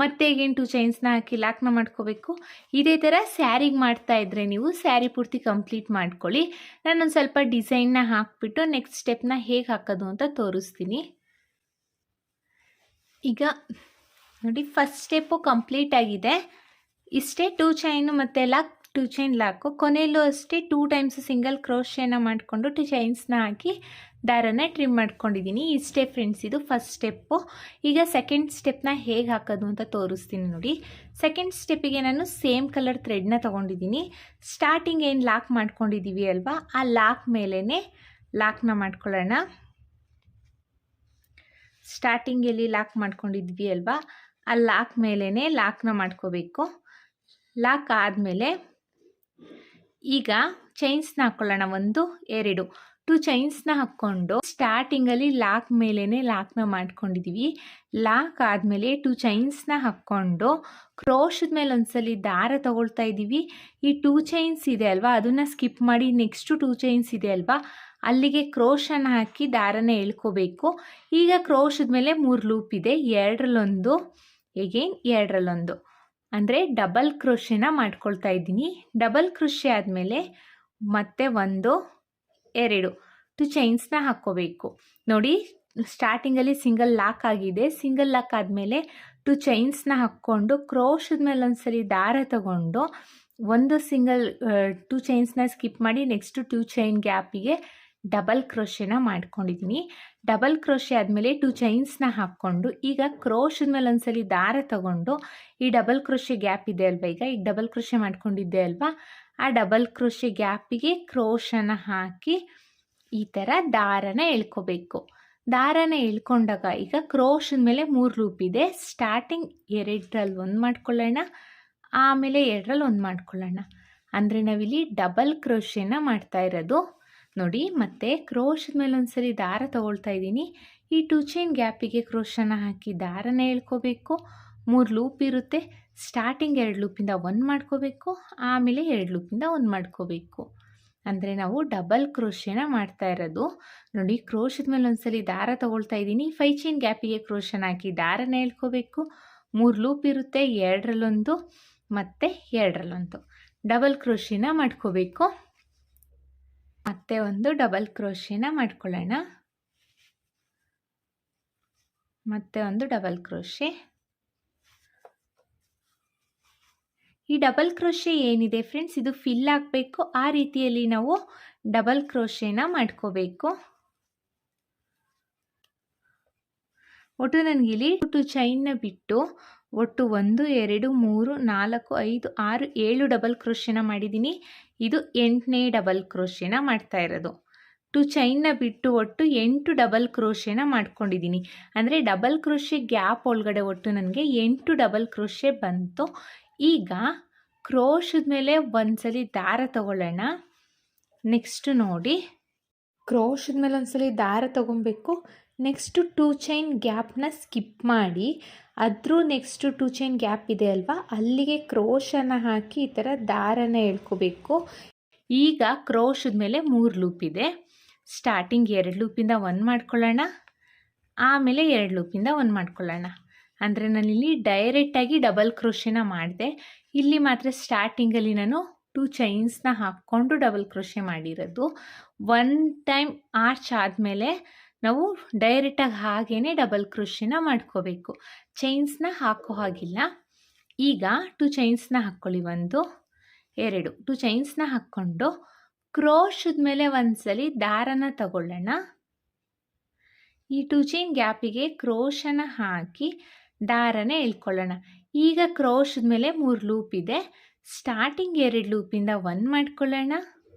ಮತ್ತೆ ಈಗೇನು 2 ಚೈನ್ಸ್ನ ಹಾಕಿ ಲಾಕ್ನ ಮಾಡ್ಕೋಬೇಕು. ಇದೇ ಥರ ಸ್ಯಾರಿಗೆ ಮಾಡ್ತಾ ಇದ್ದರೆ ನೀವು ಸ್ಯಾರಿ ಪೂರ್ತಿ ಕಂಪ್ಲೀಟ್ ಮಾಡ್ಕೊಳ್ಳಿ. ನಾನೊಂದು ಸ್ವಲ್ಪ ಡಿಸೈನ್ನ ಹಾಕ್ಬಿಟ್ಟು ನೆಕ್ಸ್ಟ್ ಸ್ಟೆಪ್ನ ಹೇಗೆ ಹಾಕೋದು ಅಂತ ತೋರಿಸ್ತೀನಿ. ಈಗ ನೋಡಿ, ಫಸ್ಟ್ ಸ್ಟೆಪ್ಪು ಕಂಪ್ಲೀಟ್ ಆಗಿದೆ. ಇಷ್ಟೇ 2 ಚೈನು ಮತ್ತು ಲಾಕ್ 2 ಚೈನ್ ಲಾಕು. ಕೊನೆಯಲ್ಲೂ ಅಷ್ಟೇ 2 ಟೈಮ್ಸ್ ಸಿಂಗಲ್ ಕ್ರೋಶೇನ ಮಾಡಿಕೊಂಡು 2 ಚೈನ್ಸ್ನ ಹಾಕಿ ದಾರನ ಟ್ರಿಮ್ ಮಾಡ್ಕೊಂಡಿದ್ದೀನಿ. ಇಷ್ಟೇ ಫ್ರೆಂಡ್ಸ್, ಇದು ಫಸ್ಟ್ ಸ್ಟೆಪ್ಪು. ಈಗ ಸೆಕೆಂಡ್ ಸ್ಟೆಪ್ನ ಹೇಗೆ ಹಾಕೋದು ಅಂತ ತೋರಿಸ್ತೀನಿ ನೋಡಿ. ಸೆಕೆಂಡ್ ಸ್ಟೆಪ್ಪಿಗೆ ನಾನು ಸೇಮ್ ಕಲರ್ ಥ್ರೆಡ್ನ ತೊಗೊಂಡಿದ್ದೀನಿ. ಸ್ಟಾರ್ಟಿಂಗ್ ಏನು ಲಾಕ್ ಮಾಡ್ಕೊಂಡಿದ್ದೀವಿ ಅಲ್ವಾ, ಆ ಲಾಕ್ ಮೇಲೇ ಲಾಕ್ನ ಮಾಡ್ಕೊಳ್ಳೋಣ. ಸ್ಟಾರ್ಟಿಂಗಲ್ಲಿ ಲಾಕ್ ಮಾಡ್ಕೊಂಡಿದ್ವಿ ಅಲ್ವಾ, ಆ ಲಾಕ್ ಮೇಲೇ ಲಾಕ್ನ ಮಾಡ್ಕೋಬೇಕು. ಲಾಕ್ ಆದಮೇಲೆ ಈಗ ಚೈನ್ಸ್ನ ಹಾಕ್ಕೊಳ್ಳೋಣ. 1 2 2 ಚೈನ್ಸ್ನ ಹಾಕ್ಕೊಂಡು ಸ್ಟಾರ್ಟಿಂಗಲ್ಲಿ ಲಾಕ್ ಮೇಲೇ ಲಾಕ್ನ ಮಾಡ್ಕೊಂಡಿದ್ದೀವಿ. ಲಾಕ್ ಆದಮೇಲೆ 2 ಚೈನ್ಸ್ನ ಹಾಕ್ಕೊಂಡು ಕ್ರೋಶದ ಮೇಲೆ ಒಂದ್ಸಲಿ ದಾರ ತಗೊಳ್ತಾ ಇದ್ದೀವಿ. ಈ 2 ಚೈನ್ಸ್ ಇದೆ ಅಲ್ವಾ, ಅದನ್ನು ಸ್ಕಿಪ್ ಮಾಡಿ ನೆಕ್ಸ್ಟು 2 ಚೈನ್ಸ್ ಇದೆ ಅಲ್ವಾ, ಅಲ್ಲಿಗೆ ಕ್ರೋಶನ ಹಾಕಿ ದಾರನ ಎಳ್ಕೋಬೇಕು. ಈಗ ಕ್ರೋಶದ ಮೇಲೆ 3 ಲೂಪ್ ಇದೆ, 2ರಲ್ಲೊಂದು ಎಗೇನ್ 2ರಲ್ಲೊಂದು, ಅಂದರೆ ಡಬಲ್ ಕ್ರೋಶೆನ ಮಾಡ್ಕೊಳ್ತಾ ಇದ್ದೀನಿ. ಡಬಲ್ ಕ್ರೋಶೆ ಆದಮೇಲೆ ಮತ್ತೆ 1 2 2 ಚೈನ್ಸ್ನ ಹಾಕ್ಕೋಬೇಕು. ನೋಡಿ, ಸ್ಟಾರ್ಟಿಂಗಲ್ಲಿ ಸಿಂಗಲ್ ಲಾಕ್ ಆಗಿದೆ. ಸಿಂಗಲ್ ಲಾಕ್ ಆದಮೇಲೆ 2 ಚೈನ್ಸ್ನ ಹಾಕ್ಕೊಂಡು ಕ್ರೋಶದ ಮೇಲೆ ಒಂದ್ಸಲಿ ದಾರ ತಗೊಂಡು ಒಂದು ಸಿಂಗಲ್ 2 ಚೈನ್ಸ್ನ ಸ್ಕಿಪ್ ಮಾಡಿ ನೆಕ್ಸ್ಟ್ 2 ಚೈನ್ ಗ್ಯಾಪಿಗೆ ಡಬಲ್ ಕ್ರೋಶೆನ ಮಾಡ್ಕೊಂಡಿದ್ದೀನಿ. ಡಬಲ್ ಕ್ರೋಶೆ ಆದಮೇಲೆ 2 ಚೈನ್ಸ್ನ ಹಾಕ್ಕೊಂಡು ಈಗ ಕ್ರೋಶದ ಮೇಲೆ ಒಂದ್ಸಲಿ ದಾರ ತಗೊಂಡು ಈ ಡಬಲ್ ಕ್ರೋಶೆ ಗ್ಯಾಪ್ ಇದೆ ಅಲ್ವಾ, ಈಗ ಡಬಲ್ ಕ್ರೋಶೆ ಮಾಡ್ಕೊಂಡಿದ್ದೆ ಅಲ್ವಾ, ಆ ಡಬಲ್ ಕ್ರೋಶೆ ಗ್ಯಾಪಿಗೆ ಕ್ರೋಶನ ಹಾಕಿ ಈ ಥರ ದಾರನ ಎಳ್ಕೋಬೇಕು. ದಾರನ ಎಳ್ಕೊಂಡಾಗ ಈಗ ಕ್ರೋಶದ ಮೇಲೆ 3 ಲೂಪ್ ಇದೆ. ಸ್ಟಾರ್ಟಿಂಗ್ 2ರಲ್ಲಿ 1 ಮಾಡ್ಕೊಳ್ಳೋಣ, ಆಮೇಲೆ 2ರಲ್ಲಿ 1 ಮಾಡ್ಕೊಳ್ಳೋಣ. ಅಂದರೆ ನಾವಿಲ್ಲಿ ಡಬಲ್ ಕ್ರೋಶೆನ ಮಾಡ್ತಾ ಇರೋದು ನೋಡಿ. ಮತ್ತು ಕ್ರೋಶದ ಮೇಲೆ ಒಂದ್ಸಲಿ ದಾರ ತಗೊಳ್ತಾ ಇದ್ದೀನಿ. ಈ 2 ಚೈನ್ ಗ್ಯಾಪಿಗೆ ಕ್ರೋಶನ ಹಾಕಿ ದಾರನ ಎಳ್ಕೋಬೇಕು. 3 ಲೂಪ್ ಇರುತ್ತೆ. ಸ್ಟಾರ್ಟಿಂಗ್ 2 ಲೂಪಿಂದ 1 ಮಾಡ್ಕೋಬೇಕು, ಆಮೇಲೆ 2 ಲೂಪಿಂದ 1 ಮಾಡ್ಕೋಬೇಕು. ಅಂದರೆ ನಾವು ಡಬಲ್ ಕ್ರೋಶೆನ ಮಾಡ್ತಾ ಇರೋದು ನೋಡಿ. ಕ್ರೋಶದ ಮೇಲೆ ಒಂದ್ಸಲಿ ದಾರ ತಗೊಳ್ತಾ ಇದ್ದೀನಿ. 5 ಚೈನ್ ಗ್ಯಾಪಿಗೆ ಕ್ರೋಶನ ಹಾಕಿ ದಾರನ ಎಳ್ಕೋಬೇಕು. 3 ಲೂಪ್ ಇರುತ್ತೆ, 2ರಲ್ಲೊಂದು ಮತ್ತು 2ರಲ್ಲೊಂದು ಡಬಲ್ ಕ್ರೋಶೆನ ಮಾಡ್ಕೋಬೇಕು. ಮತ್ತೆ ಒಂದು ಡಬಲ್ ಕ್ರೋಶೆನ ಮಾಡ್ಕೊಳ್ಳೋಣ. ಮತ್ತೆ ಒಂದು ಡಬಲ್ ಕ್ರೋಶೆ. ಈ ಡಬಲ್ ಕ್ರೋಶೆ ಏನಿದೆ ಫ್ರೆಂಡ್ಸ್, ಇದು ಫಿಲ್ ಆಗಬೇಕು. ಆ ರೀತಿಯಲ್ಲಿ ನಾವು ಡಬಲ್ ಕ್ರೋಶೆನ ಮಾಡ್ಕೋಬೇಕು. ಒಟ್ಟು ನನಗಿಲ್ಲಿ 2 ಚೈನ್ನ ಬಿಟ್ಟು ಒಟ್ಟು 1 2 3 4 5 6 7 ಡಬಲ್ ಕ್ರೋಶೆನ ಮಾಡಿದ್ದೀನಿ. ಇದು 8ನೇ ಡಬಲ್ ಕ್ರೋಶೆನ ಮಾಡ್ತಾ ಇರೋದು. 2 ಚೈನ್ನ ಬಿಟ್ಟು ಒಟ್ಟು 8 ಡಬಲ್ ಕ್ರೋಶೆನ ಮಾಡ್ಕೊಂಡಿದ್ದೀನಿ. ಅಂದರೆ ಡಬಲ್ ಕ್ರೋಶೆ ಗ್ಯಾಪ್ ಒಳಗಡೆ ಒಟ್ಟು ನನಗೆ 8 ಡಬಲ್ ಕ್ರೋಶೆ ಬಂತು. ಈಗ ಕ್ರೋಶದ ಮೇಲೆ ಒಂದ್ಸಲಿ ದಾರ ತಗೊಳ್ಳೋಣ. ನೆಕ್ಸ್ಟ್ ನೋಡಿ, ಕ್ರೋಶದ ಮೇಲೆ ಒಂದ್ಸಲಿ ದಾರ ತಗೊಬೇಕು. ನೆಕ್ಸ್ಟು 2 ಚೈನ್ ಗ್ಯಾಪ್ನ ಸ್ಕಿಪ್ ಮಾಡಿ ಅದ್ರ ನೆಕ್ಸ್ಟು 2 ಚೈನ್ ಗ್ಯಾಪ್ ಇದೆ ಅಲ್ವಾ, ಅಲ್ಲಿಗೆ ಕ್ರೋಶನ ಹಾಕಿ ಈ ಥರ ದಾರನ ಎಳ್ಕೋಬೇಕು. ಈಗ ಕ್ರೋಶದ ಮೇಲೆ 3 ಲೂಪ್ ಇದೆ. ಸ್ಟಾರ್ಟಿಂಗ್ 2 ಲೂಪಿಂದ 1 ಮಾಡ್ಕೊಳ್ಳೋಣ, ಆಮೇಲೆ 2 ಲೂಪಿಂದ 1 ಮಾಡ್ಕೊಳ್ಳೋಣ. ಅಂದರೆ ನಾನಿಲ್ಲಿ ಡೈರೆಕ್ಟಾಗಿ ಡಬಲ್ ಕ್ರೋಶೆನ ಮಾಡಿದೆ. ಇಲ್ಲಿ ಮಾತ್ರ ಸ್ಟಾರ್ಟಿಂಗಲ್ಲಿ ನಾನು 2 ಚೈನ್ಸ್ನ ಹಾಕ್ಕೊಂಡು ಡಬಲ್ ಕ್ರೋಶೆ ಮಾಡಿರೋದು. 1 ಟೈಮ್ ಆರ್ಚ್ ಆದಮೇಲೆ ನಾವು ಡೈರೆಕ್ಟಾಗಿ ಹಾಗೇ ಡಬಲ್ ಕ್ರೋಶೆನ ಮಾಡ್ಕೋಬೇಕು, ಚೈನ್ಸ್ನ ಹಾಕೋ ಹಾಗಿಲ್ಲ. ಈಗ 2 ಚೈನ್ಸ್ನ ಹಾಕ್ಕೊಳ್ಳಿ, 1 2 2 ಚೈನ್ಸ್ನ ಹಾಕ್ಕೊಂಡು ಕ್ರೋಶದ ಮೇಲೆ ಒಂದ್ಸಲಿ ದಾರನ ತಗೊಳ್ಳೋಣ. ಈ 2 ಚೈನ್ ಗ್ಯಾಪಿಗೆ ಕ್ರೋಶನ ಹಾಕಿ ದಾರನ ಎಳ್ಕೊಳ್ಳೋಣ. ಈಗ ಕ್ರೋಶದ ಮೇಲೆ 3 ಲೂಪ್ ಇದೆ. ಸ್ಟಾರ್ಟಿಂಗ್ 2 ಲೂಪಿಂದ 1 ಮಾಡ್ಕೊಳ್ಳೋಣ,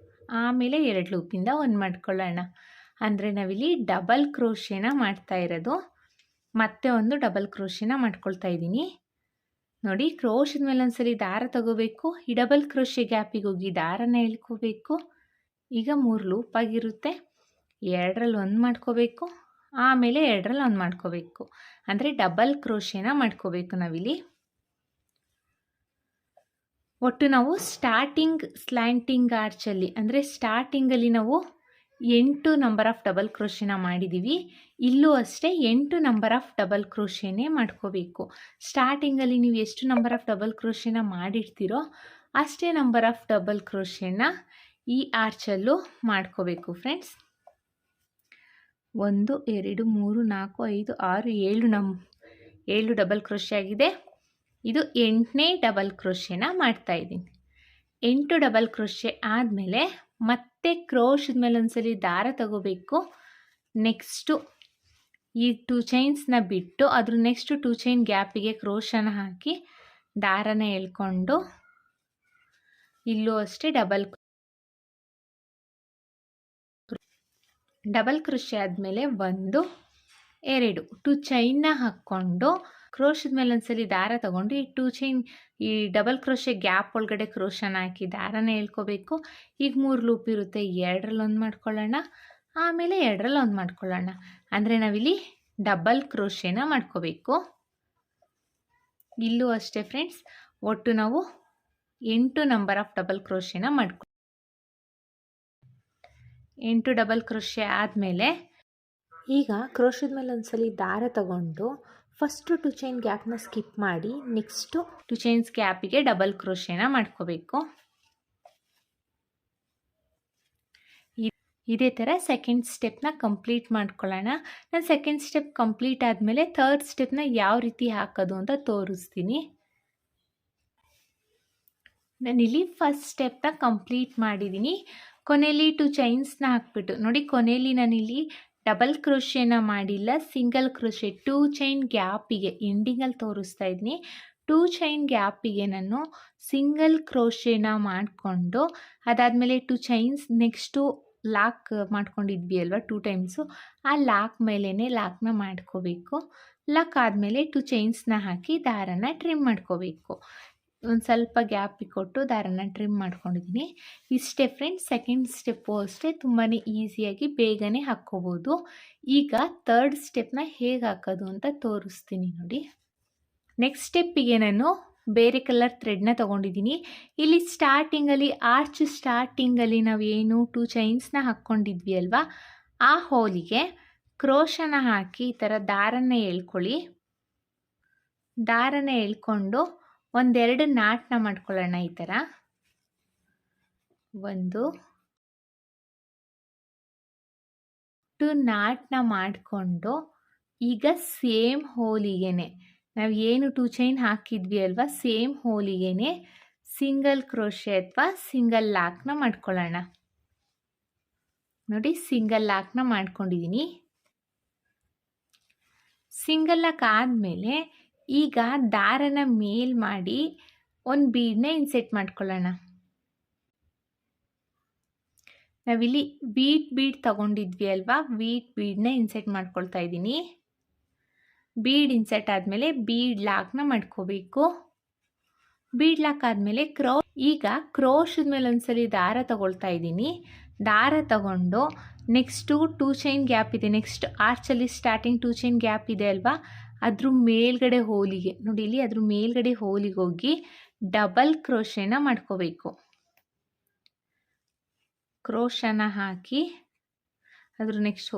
ಆಮೇಲೆ 2 ಲೂಪಿಂದ 1 ಮಾಡ್ಕೊಳ್ಳೋಣ. ಅಂದರೆ ನಾವಿಲ್ಲಿ ಡಬಲ್ ಕ್ರೋಶೆನ ಮಾಡ್ತಾ ಇರೋದು. ಮತ್ತೆ ಒಂದು ಡಬಲ್ ಕ್ರೋಶೆನ ಮಾಡ್ಕೊಳ್ತಾ ಇದ್ದೀನಿ ನೋಡಿ. ಕ್ರೋಶದ ಮೇಲೆ ಒಂದ್ಸಲಿ ದಾರ ತಗೋಬೇಕು, ಈ ಡಬಲ್ ಕ್ರೋಶೆ ಗ್ಯಾಪಿಗೆ ಹೋಗಿ ದಾರನ ಎಳ್ಕೋಬೇಕು. ಈಗ 3 ಲೂಪ್ ಆಗಿರುತ್ತೆ, 2ರಲ್ಲಿ 1 ಮಾಡ್ಕೋಬೇಕು, ಆಮೇಲೆ 2ರಲ್ಲಿ 1 ಮಾಡ್ಕೋಬೇಕು. ಅಂದರೆ ಡಬಲ್ ಕ್ರೋಶೆನ ಮಾಡ್ಕೋಬೇಕು ನಾವಿಲ್ಲಿ. ಒಟ್ಟು ನಾವು ಸ್ಟಾರ್ಟಿಂಗ್ ಸ್ಲ್ಯಾಂಟಿಂಗ್ ಆರ್ಚಲ್ಲಿ ಅಂದರೆ ಸ್ಟಾರ್ಟಿಂಗಲ್ಲಿ ನಾವು 8 ನಂಬರ್ ಆಫ್ ಡಬಲ್ ಕ್ರೋಶೆನ ಮಾಡಿದ್ದೀವಿ. ಇಲ್ಲೂ ಅಷ್ಟೇ 8 ನಂಬರ್ ಆಫ್ ಡಬಲ್ ಕ್ರೋಶೆನೇ ಮಾಡ್ಕೋಬೇಕು. ಸ್ಟಾರ್ಟಿಂಗಲ್ಲಿ ನೀವು ಎಷ್ಟು ನಂಬರ್ ಆಫ್ ಡಬಲ್ ಕ್ರೋಶೆನ ಮಾಡಿರ್ತೀರೋ ಅಷ್ಟೇ ನಂಬರ್ ಆಫ್ ಡಬಲ್ ಕ್ರೋಶೆನ ಈ ಆರ್ಚಲ್ಲೂ ಮಾಡ್ಕೋಬೇಕು ಫ್ರೆಂಡ್ಸ್. 1 2 3 4 5 6 7 ಡಬಲ್ ಕ್ರೋಶೆ ಆಗಿದೆ. ಇದು 8ನೇ ಡಬಲ್ ಕ್ರೋಶೆನ ಮಾಡ್ತಾಯಿದ್ದೀನಿ. 8 ಡಬಲ್ ಕ್ರೋಶೆ ಆದಮೇಲೆ ಮತ್ತೆ ಕ್ರೋಶದ ಮೇಲೆ ಒಂದ್ಸಲಿ ದಾರ ತಗೋಬೇಕು. ನೆಕ್ಸ್ಟು ಈ 2 ಚೈನ್ಸ್ನ ಬಿಟ್ಟು ಅದ್ರ ನೆಕ್ಸ್ಟ್ 2 ಚೈನ್ ಗ್ಯಾಪಿಗೆ ಕ್ರೋಶನ ಹಾಕಿ ದಾರನ ಎಳ್ಕೊಂಡು ಇಲ್ಲೂ ಅಷ್ಟೇ ಡಬಲ್ ಕ್ರೋಶೆ ಆದಮೇಲೆ 1 2 2 ಚೈನ್ನ ಹಾಕ್ಕೊಂಡು ಕ್ರೋಶದ ಮೇಲೆ ಒಂದ್ಸಲಿ ದಾರ ತಗೊಂಡು ಈ 2 ಚೈನ್ ಈ ಡಬಲ್ ಕ್ರೋಶೆ ಗ್ಯಾಪ್ ಒಳಗಡೆ ಕ್ರೋಶನ ಹಾಕಿ ದಾರನ ಎಳ್ಕೋಬೇಕು. ಈಗ 3 ಲೂಪ್ ಇರುತ್ತೆ, 2ರಲ್ಲಿ ಒಂದು ಮಾಡ್ಕೊಳ್ಳೋಣ, ಆಮೇಲೆ 2ರಲ್ಲಿ ಒಂದು ಮಾಡ್ಕೊಳ್ಳೋಣ. ಅಂದರೆ ನಾವಿಲ್ಲಿ ಡಬಲ್ ಕ್ರೋಶೆನ ಮಾಡ್ಕೋಬೇಕು. ಇಲ್ಲೂ ಅಷ್ಟೇ ಫ್ರೆಂಡ್ಸ್, ಒಟ್ಟು ನಾವು 8 ನಂಬರ್ ಆಫ್ ಡಬಲ್ ಕ್ರೋಶೆನ 8 ಡಬಲ್ ಕ್ರೋಶೆ ಆದಮೇಲೆ ಈಗ ಕ್ರೋಶದ ಮೇಲೆ ಒಂದ್ಸಲಿ ದಾರ ತಗೊಂಡು ಫಸ್ಟು 2 ಚೈನ್ ಗ್ಯಾಪ್ನ ಸ್ಕಿಪ್ ಮಾಡಿ ನೆಕ್ಸ್ಟು 2 ಚೈನ್ಸ್ ಗ್ಯಾಪಿಗೆ ಡಬಲ್ ಕ್ರೋಶೆನ ಮಾಡ್ಕೋಬೇಕು. ಇದೇ ಥರ ಸೆಕೆಂಡ್ ಸ್ಟೆಪ್ನ ಕಂಪ್ಲೀಟ್ ಮಾಡ್ಕೊಳ್ಳೋಣ. ನಾನು ಸೆಕೆಂಡ್ ಸ್ಟೆಪ್ ಕಂಪ್ಲೀಟ್ ಆದಮೇಲೆ ಥರ್ಡ್ ಸ್ಟೆಪ್ನ ಯಾವ ರೀತಿ ಹಾಕೋದು ಅಂತ ತೋರಿಸ್ತೀನಿ. ನಾನಿಲ್ಲಿ ಫಸ್ಟ್ ಸ್ಟೆಪ್ನ ಕಂಪ್ಲೀಟ್ ಮಾಡಿದ್ದೀನಿ. ಕೊನೆಯಲ್ಲಿ 2 ಚೈನ್ಸ್ನ ಹಾಕ್ಬಿಟ್ಟು ನೋಡಿ, ಕೊನೆಯಲ್ಲಿ ನಾನಿಲ್ಲಿ ಡಬಲ್ ಕ್ರೋಶೆನ ಮಾಡಿಲ್ಲ, ಸಿಂಗಲ್ ಕ್ರೋಶೆ 2 ಚೈನ್ ಗ್ಯಾಪಿಗೆ ಎಂಡಿಂಗಲ್ಲಿ ತೋರಿಸ್ತಾ ಇದ್ದೀನಿ. 2 ಚೈನ್ ಗ್ಯಾಪಿಗೆ ನಾನು ಸಿಂಗಲ್ ಕ್ರೋಶೆನ ಮಾಡಿಕೊಂಡು ಅದಾದಮೇಲೆ 2 ಚೈನ್ಸ್ ನೆಕ್ಸ್ಟು ಲಾಕ್ ಮಾಡ್ಕೊಂಡಿದ್ವಿ ಅಲ್ವಾ 2 ಟೈಮ್ಸು, ಆ ಲಾಕ್ ಮೇಲೇ ಲಾಕ್ನ ಮಾಡ್ಕೋಬೇಕು. ಲಾಕ್ ಆದಮೇಲೆ 2 ಚೈನ್ಸ್ನ ಹಾಕಿ ದಾರನ ಟ್ರಿಮ್ ಮಾಡ್ಕೋಬೇಕು. ಒಂದು ಸ್ವಲ್ಪ ಗ್ಯಾಪ್ ಕೊಟ್ಟು ದಾರನ ಟ್ರಿಮ್ ಮಾಡ್ಕೊಂಡಿದ್ದೀನಿ. ಇಷ್ಟೇ ಫ್ರೆಂಡ್ಸ್, ಸೆಕೆಂಡ್ ಸ್ಟೆಪ್ಪು ಅಷ್ಟೇ ತುಂಬಾ ಈಸಿಯಾಗಿ ಬೇಗನೆ ಹಾಕ್ಕೋಬೋದು. ಈಗ ಥರ್ಡ್ ಸ್ಟೆಪ್ನ ಹೇಗೆ ಹಾಕೋದು ಅಂತ ತೋರಿಸ್ತೀನಿ ನೋಡಿ. ನೆಕ್ಸ್ಟ್ ಸ್ಟೆಪ್ಪಿಗೆ ನಾನು ಬೇರೆ ಕಲರ್ ಥ್ರೆಡ್ನ ತೊಗೊಂಡಿದ್ದೀನಿ. ಇಲ್ಲಿ ಸ್ಟಾರ್ಟಿಂಗಲ್ಲಿ ಆರ್ಚ್ ಸ್ಟಾರ್ಟಿಂಗಲ್ಲಿ ನಾವು ಏನು 2 ಚೈನ್ಸ್ನ ಹಾಕ್ಕೊಂಡಿದ್ವಿ ಅಲ್ವಾ, ಆ ಹೋಲಿಗೆ ಕ್ರೋಶನ ಹಾಕಿ ಈ ಥರ ದಾರನ ಎಳ್ಕೊಳ್ಳಿ. ದಾರನ ಎಳ್ಕೊಂಡು ಒಂದೆರಡು ನಾಟ್ನ ಮಾಡ್ಕೊಳ್ಳೋಣ. ಈ ಥರ 1 2 ನಾಟ್ನ ಮಾಡಿಕೊಂಡು ಈಗ ಸೇಮ್ ಹೋಲಿಗೆನೆ ನಾವು ಏನು 2 ಚೈನ್ ಹಾಕಿದ್ವಿ ಅಲ್ವಾ, ಸೇಮ್ ಹೋಲಿಗೆನೆ ಸಿಂಗಲ್ ಕ್ರೋಶೆ ಅಥವಾ ಸಿಂಗಲ್ ಲಾಕ್ನ ಮಾಡ್ಕೊಳ್ಳೋಣ. ನೋಡಿ, ಸಿಂಗಲ್ ಲಾಕ್ನ ಮಾಡ್ಕೊಂಡಿದ್ದೀನಿ. ಸಿಂಗಲ್ ಲಾಕ್ ಆದಮೇಲೆ ಈಗ ದಾರನ ಮೇಲ್ ಮಾಡಿ ಒಂದು ಬೀಡನ್ನ ಇನ್ಸೆಟ್ ಮಾಡ್ಕೊಳ್ಳೋಣ. ನಾವಿಲ್ಲಿ ಬೀಡ್ ತಗೊಂಡಿದ್ವಿ ಅಲ್ವಾ, ಬೀಡನ್ನ ಇನ್ಸೆಟ್ ಮಾಡ್ಕೊಳ್ತಾ ಇದ್ದೀನಿ. ಬೀಡ್ ಇನ್ಸೆಟ್ ಆದಮೇಲೆ ಬೀಡ್ ಲಾಕ್ನ ಮಾಡ್ಕೋಬೇಕು. ಬೀಡ್ ಲಾಕ್ ಆದಮೇಲೆ ಈಗ ಕ್ರೋಶದ ಮೇಲೆ ಒಂದ್ಸಲಿ ದಾರ ತಗೊಳ್ತಾ ಇದ್ದೀನಿ. ದಾರ ತಗೊಂಡು ನೆಕ್ಸ್ಟು 2 ಚೈನ್ ಗ್ಯಾಪ್ ಇದೆ, ನೆಕ್ಸ್ಟ್ ಆರ್ಚಲ್ಲಿ ಸ್ಟಾರ್ಟಿಂಗ್ 2 ಚೈನ್ ಗ್ಯಾಪ್ ಇದೆ ಅಲ್ವಾ, ಅದ್ರ ಮೇಲ್ಗಡೆ ಹೋಲಿಗೆ ನೋಡಿ, ಇಲ್ಲಿ ಅದ್ರ ಮೇಲ್ಗಡೆ ಹೋಲಿಗೆ ಹೋಗಿ ಡಬಲ್ ಕ್ರೋಶೆನ ಮಾಡ್ಕೋಬೇಕು. ಕ್ರೋಶನ ಹಾಕಿ ಅದ್ರ ನೆಕ್ಸ್ಟ್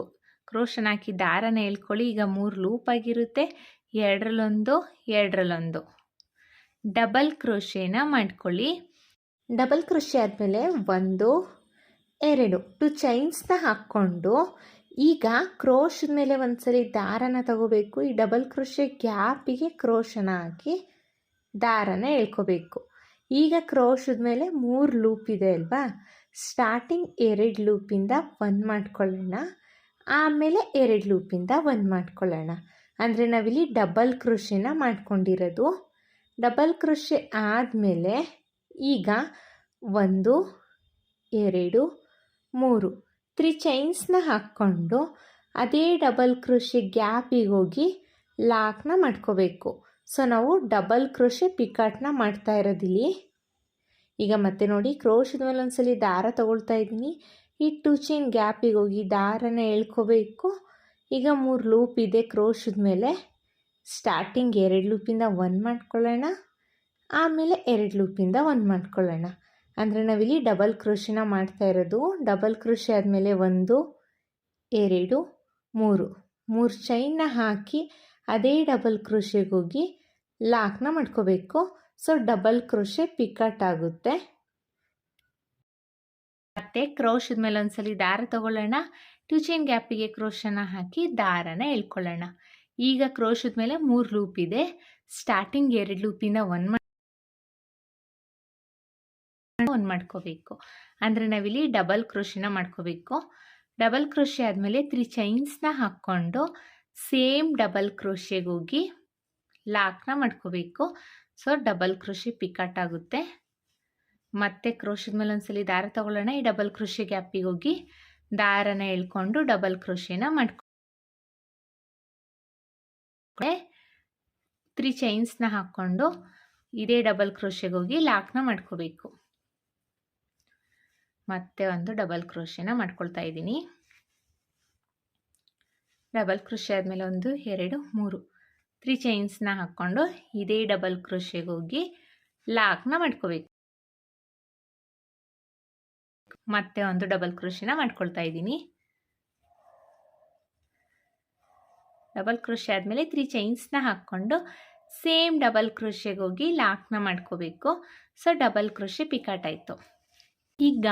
ಕ್ರೋಶನ ಹಾಕಿ ದಾರನ ಎಳ್ಕೊಳ್ಳಿ. ಈಗ 3 ಲೂಪ್ ಆಗಿರುತ್ತೆ, 2ರಲ್ಲೊಂದು 2ರಲ್ಲೊಂದು ಡಬಲ್ ಕ್ರೋಶೆನ ಮಾಡ್ಕೊಳ್ಳಿ. ಡಬಲ್ ಕ್ರೋಶೆ ಆದಮೇಲೆ 1 2 2 ಚೈನ್ಸ್ನ ಹಾಕ್ಕೊಂಡು ಈಗ ಕ್ರೋಶದ ಮೇಲೆ ಒಂದ್ಸಲಿ ದಾರನ ತಗೋಬೇಕು. ಈ ಡಬಲ್ ಕ್ರೋಶೆ ಗ್ಯಾಪಿಗೆ ಕ್ರೋಶನ ಹಾಕಿ ದಾರನ ಎಳ್ಕೋಬೇಕು. ಈಗ ಕ್ರೋಶದ ಮೇಲೆ 3 ಲೂಪ್ ಇದೆ ಅಲ್ವಾ, ಸ್ಟಾರ್ಟಿಂಗ್ 2 ಲೂಪಿಂದ 1 ಮಾಡ್ಕೊಳ್ಳೋಣ, ಆಮೇಲೆ 2 ಲೂಪಿಂದ 1 ಮಾಡ್ಕೊಳ್ಳೋಣ. ಅಂದರೆ ನಾವಿಲ್ಲಿ ಡಬಲ್ ಕ್ರೋಶೆನ ಮಾಡ್ಕೊಂಡಿರೋದು. ಡಬಲ್ ಕ್ರೋಶೆ ಆದಮೇಲೆ ಈಗ 1 2 3 3 ಚೈನ್ಸ್ನ ಹಾಕ್ಕೊಂಡು ಅದೇ ಡಬಲ್ ಕ್ರೋಶೆ ಗ್ಯಾಪಿಗೆ ಹೋಗಿ ಲಾಕ್ನ ಮಾಡ್ಕೋಬೇಕು. ಸೊ ನಾವು ಡಬಲ್ ಕ್ರೋಶೆ ಪಿಕಾಟ್ನ ಮಾಡ್ತಾ ಇರೋದಿಲ್ಲಿ. ಈಗ ಮತ್ತೆ ನೋಡಿ, ಕ್ರೋಶದ ಮೇಲೆ ಒಂದ್ಸಲಿ ದಾರ ತಗೊಳ್ತಾ ಇದ್ದೀನಿ. ಈ 2 ಚೈನ್ ಗ್ಯಾಪಿಗೆ ಹೋಗಿ ದಾರನ ಎಳ್ಕೋಬೇಕು. ಈಗ 3 ಲೂಪ್ ಇದೆ ಕ್ರೋಶದ ಮೇಲೆ, ಸ್ಟಾರ್ಟಿಂಗ್ 2 ಲೂಪಿಂದ 1 ಮಾಡ್ಕೊಳ್ಳೋಣ, ಆಮೇಲೆ 2 ಲೂಪಿಂದ 1 ಮಾಡ್ಕೊಳ್ಳೋಣ. ಅಂದರೆ ನಾವಿಲ್ಲಿ ಡಬಲ್ ಕ್ರೋಶೆನ ಮಾಡ್ತಾ ಇರೋದು. ಡಬಲ್ ಕ್ರೋಶೆ ಆದಮೇಲೆ 1 2 3 ಚೈನ್ನ ಹಾಕಿ ಅದೇ ಡಬಲ್ ಕ್ರೋಶೆಗೆ ಹೋಗಿ ಲಾಕ್ನ ಮಾಡ್ಕೋಬೇಕು. ಸೊ ಡಬಲ್ ಕ್ರೋಶೆ ಪಿಕಾಟ್ ಆಗುತ್ತೆ. ಮತ್ತೆ ಕ್ರೋಶದ ಮೇಲೆ ಒಂದ್ಸಲಿ ದಾರ ತಗೊಳ್ಳೋಣ, 2 ಚೈನ್ ಗ್ಯಾಪಿಗೆ ಕ್ರೋಶನ ಹಾಕಿ ದಾರನ ಎಳ್ಕೊಳ್ಳೋಣ. ಈಗ ಕ್ರೋಶದ ಮೇಲೆ 3 ಲೂಪ್ ಇದೆ, ಸ್ಟಾರ್ಟಿಂಗ್ 2 ಲೂಪಿಂದ 1 ಒಂದು ಮಾಡ್ಕೋಬೇಕು. ಅಂದರೆ ನಾವಿಲ್ಲಿ ಡಬಲ್ ಕ್ರೋಶೆನ ಮಾಡ್ಕೋಬೇಕು. ಡಬಲ್ ಕ್ರೋಶೆ ಆದಮೇಲೆ 3 ಚೈನ್ಸ್ನ ಹಾಕ್ಕೊಂಡು ಸೇಮ್ ಡಬಲ್ ಕ್ರೋಶೆಗೆ ಹೋಗಿ ಲಾಕ್ನ ಮಾಡ್ಕೋಬೇಕು. ಸೊ ಡಬಲ್ ಕ್ರೋಶೆ ಪಿಕಾಟ್ ಆಗುತ್ತೆ. ಮತ್ತೆ ಕ್ರೋಶದ ಮೇಲೆ ಒಂದ್ಸಲಿ ದಾರ ತಗೊಳ್ಳೋಣ. ಈ ಡಬಲ್ ಕ್ರೋಶೆ ಗ್ಯಾಪಿಗೆ ಹೋಗಿ ದಾರನ ಎಳ್ಕೊಂಡು ಡಬಲ್ ಕ್ರೋಶೆನ ಮಾಡ್ಕೊ 3 ಚೈನ್ಸ್ನ ಹಾಕ್ಕೊಂಡು ಇದೇ ಡಬಲ್ ಕ್ರೋಶೆಗೆ ಹೋಗಿ ಲಾಕ್ನ ಮಾಡ್ಕೋಬೇಕು. ಮತ್ತೆ ಒಂದು ಡಬಲ್ ಕ್ರೋಶೆನ ಮಾಡ್ಕೊಳ್ತಾ ಇದ್ದೀನಿ. ಡಬಲ್ ಕ್ರೋಶೆ ಆದಮೇಲೆ 1 2 3 3 ಚೈನ್ಸ್ನ ಹಾಕ್ಕೊಂಡು ಇದೇ ಡಬಲ್ ಕ್ರೋಶೆಗೆ ಹೋಗಿ ಲಾಕ್ನ ಮಾಡ್ಕೋಬೇಕು. ಮತ್ತೆ ಒಂದು ಡಬಲ್ ಕ್ರೋಶೆನ ಮಾಡ್ಕೊಳ್ತಾ ಇದ್ದೀನಿ. ಡಬಲ್ ಕ್ರೋಶೆ ಆದಮೇಲೆ 3 ಚೈನ್ಸ್ನ ಹಾಕ್ಕೊಂಡು ಸೇಮ್ ಡಬಲ್ ಕ್ರೋಶೆಗೆ ಹೋಗಿ ಲಾಕ್ನ ಮಾಡ್ಕೋಬೇಕು. ಸೊ ಡಬಲ್ ಕ್ರೋಶೆ ಪಿಕಾಟ್ ಆಯಿತು. ಈಗ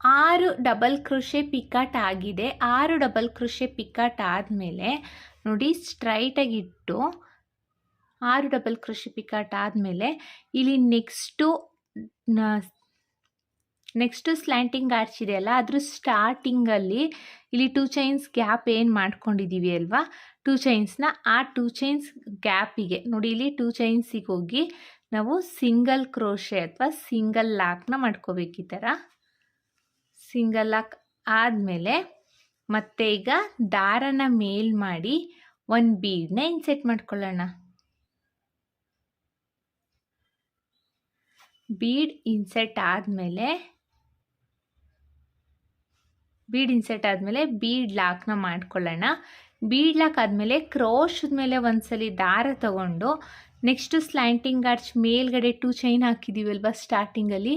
6 ಡಬಲ್ ಕ್ರೋಶೆ ಪಿಕಾಟ್ ಆಗಿದೆ. 6 ಡಬಲ್ ಕ್ರೋಶೆ ಪಿಕಾಟ್ ಆದಮೇಲೆ ನೋಡಿ ಸ್ಟ್ರೈಟಾಗಿಟ್ಟು 6 ಡಬಲ್ ಕ್ರೋಶೆ ಪಿಕಾಟ್ ಆದಮೇಲೆ ಇಲ್ಲಿ ನೆಕ್ಸ್ಟು ಸ್ಲ್ಯಾಂಟಿಂಗ್ ಆರ್ಚ್ ಇದೆಯಲ್ಲ, ಅದ್ರ ಸ್ಟಾರ್ಟಿಂಗಲ್ಲಿ ಇಲ್ಲಿ 2 ಚೈನ್ಸ್ ಗ್ಯಾಪ್ ಏನು ಮಾಡ್ಕೊಂಡಿದ್ದೀವಿ ಅಲ್ವಾ, 2 ಚೈನ್ಸ್ನ ಆ 2 ಚೈನ್ಸ್ ಗ್ಯಾಪಿಗೆ ನೋಡಿ ಇಲ್ಲಿ 2 ಚೈನ್ಸಿಗೆ ಹೋಗಿ ನಾವು ಸಿಂಗಲ್ ಕ್ರೋಶೆ ಅಥವಾ ಸಿಂಗಲ್ ಲಾಕ್ನ ಮಾಡ್ಕೋಬೇಕು. ಈ ಥರ ಸಿಂಗಲ್ ಲಾಕ್ ಆದಮೇಲೆ ಮತ್ತೆ ಈಗ ದಾರನ ಮೇಲ್ ಮಾಡಿ ಒಂದು ಬೀಡನ್ನ ಇನ್ಸೆಟ್ ಮಾಡ್ಕೊಳ್ಳೋಣ. ಬೀಡ್ ಇನ್ಸೆಟ್ ಆದಮೇಲೆ ಬೀಡ್ ಲಾಕ್ನ ಮಾಡ್ಕೊಳ್ಳೋಣ. ಬೀಡ್ ಲಾಕ್ ಆದಮೇಲೆ ಕ್ರೋಶದ ಮೇಲೆ ಒಂದ್ಸಲಿ ದಾರ ತಗೊಂಡು ನೆಕ್ಸ್ಟು ಸ್ಲ್ಯಾಂಟಿಂಗ್ ಆರ್ಚ್ ಮೇಲ್ಗಡೆ 2 ಚೈನ್ ಹಾಕಿದ್ದೀವಲ್ವ ಸ್ಟಾರ್ಟಿಂಗಲ್ಲಿ,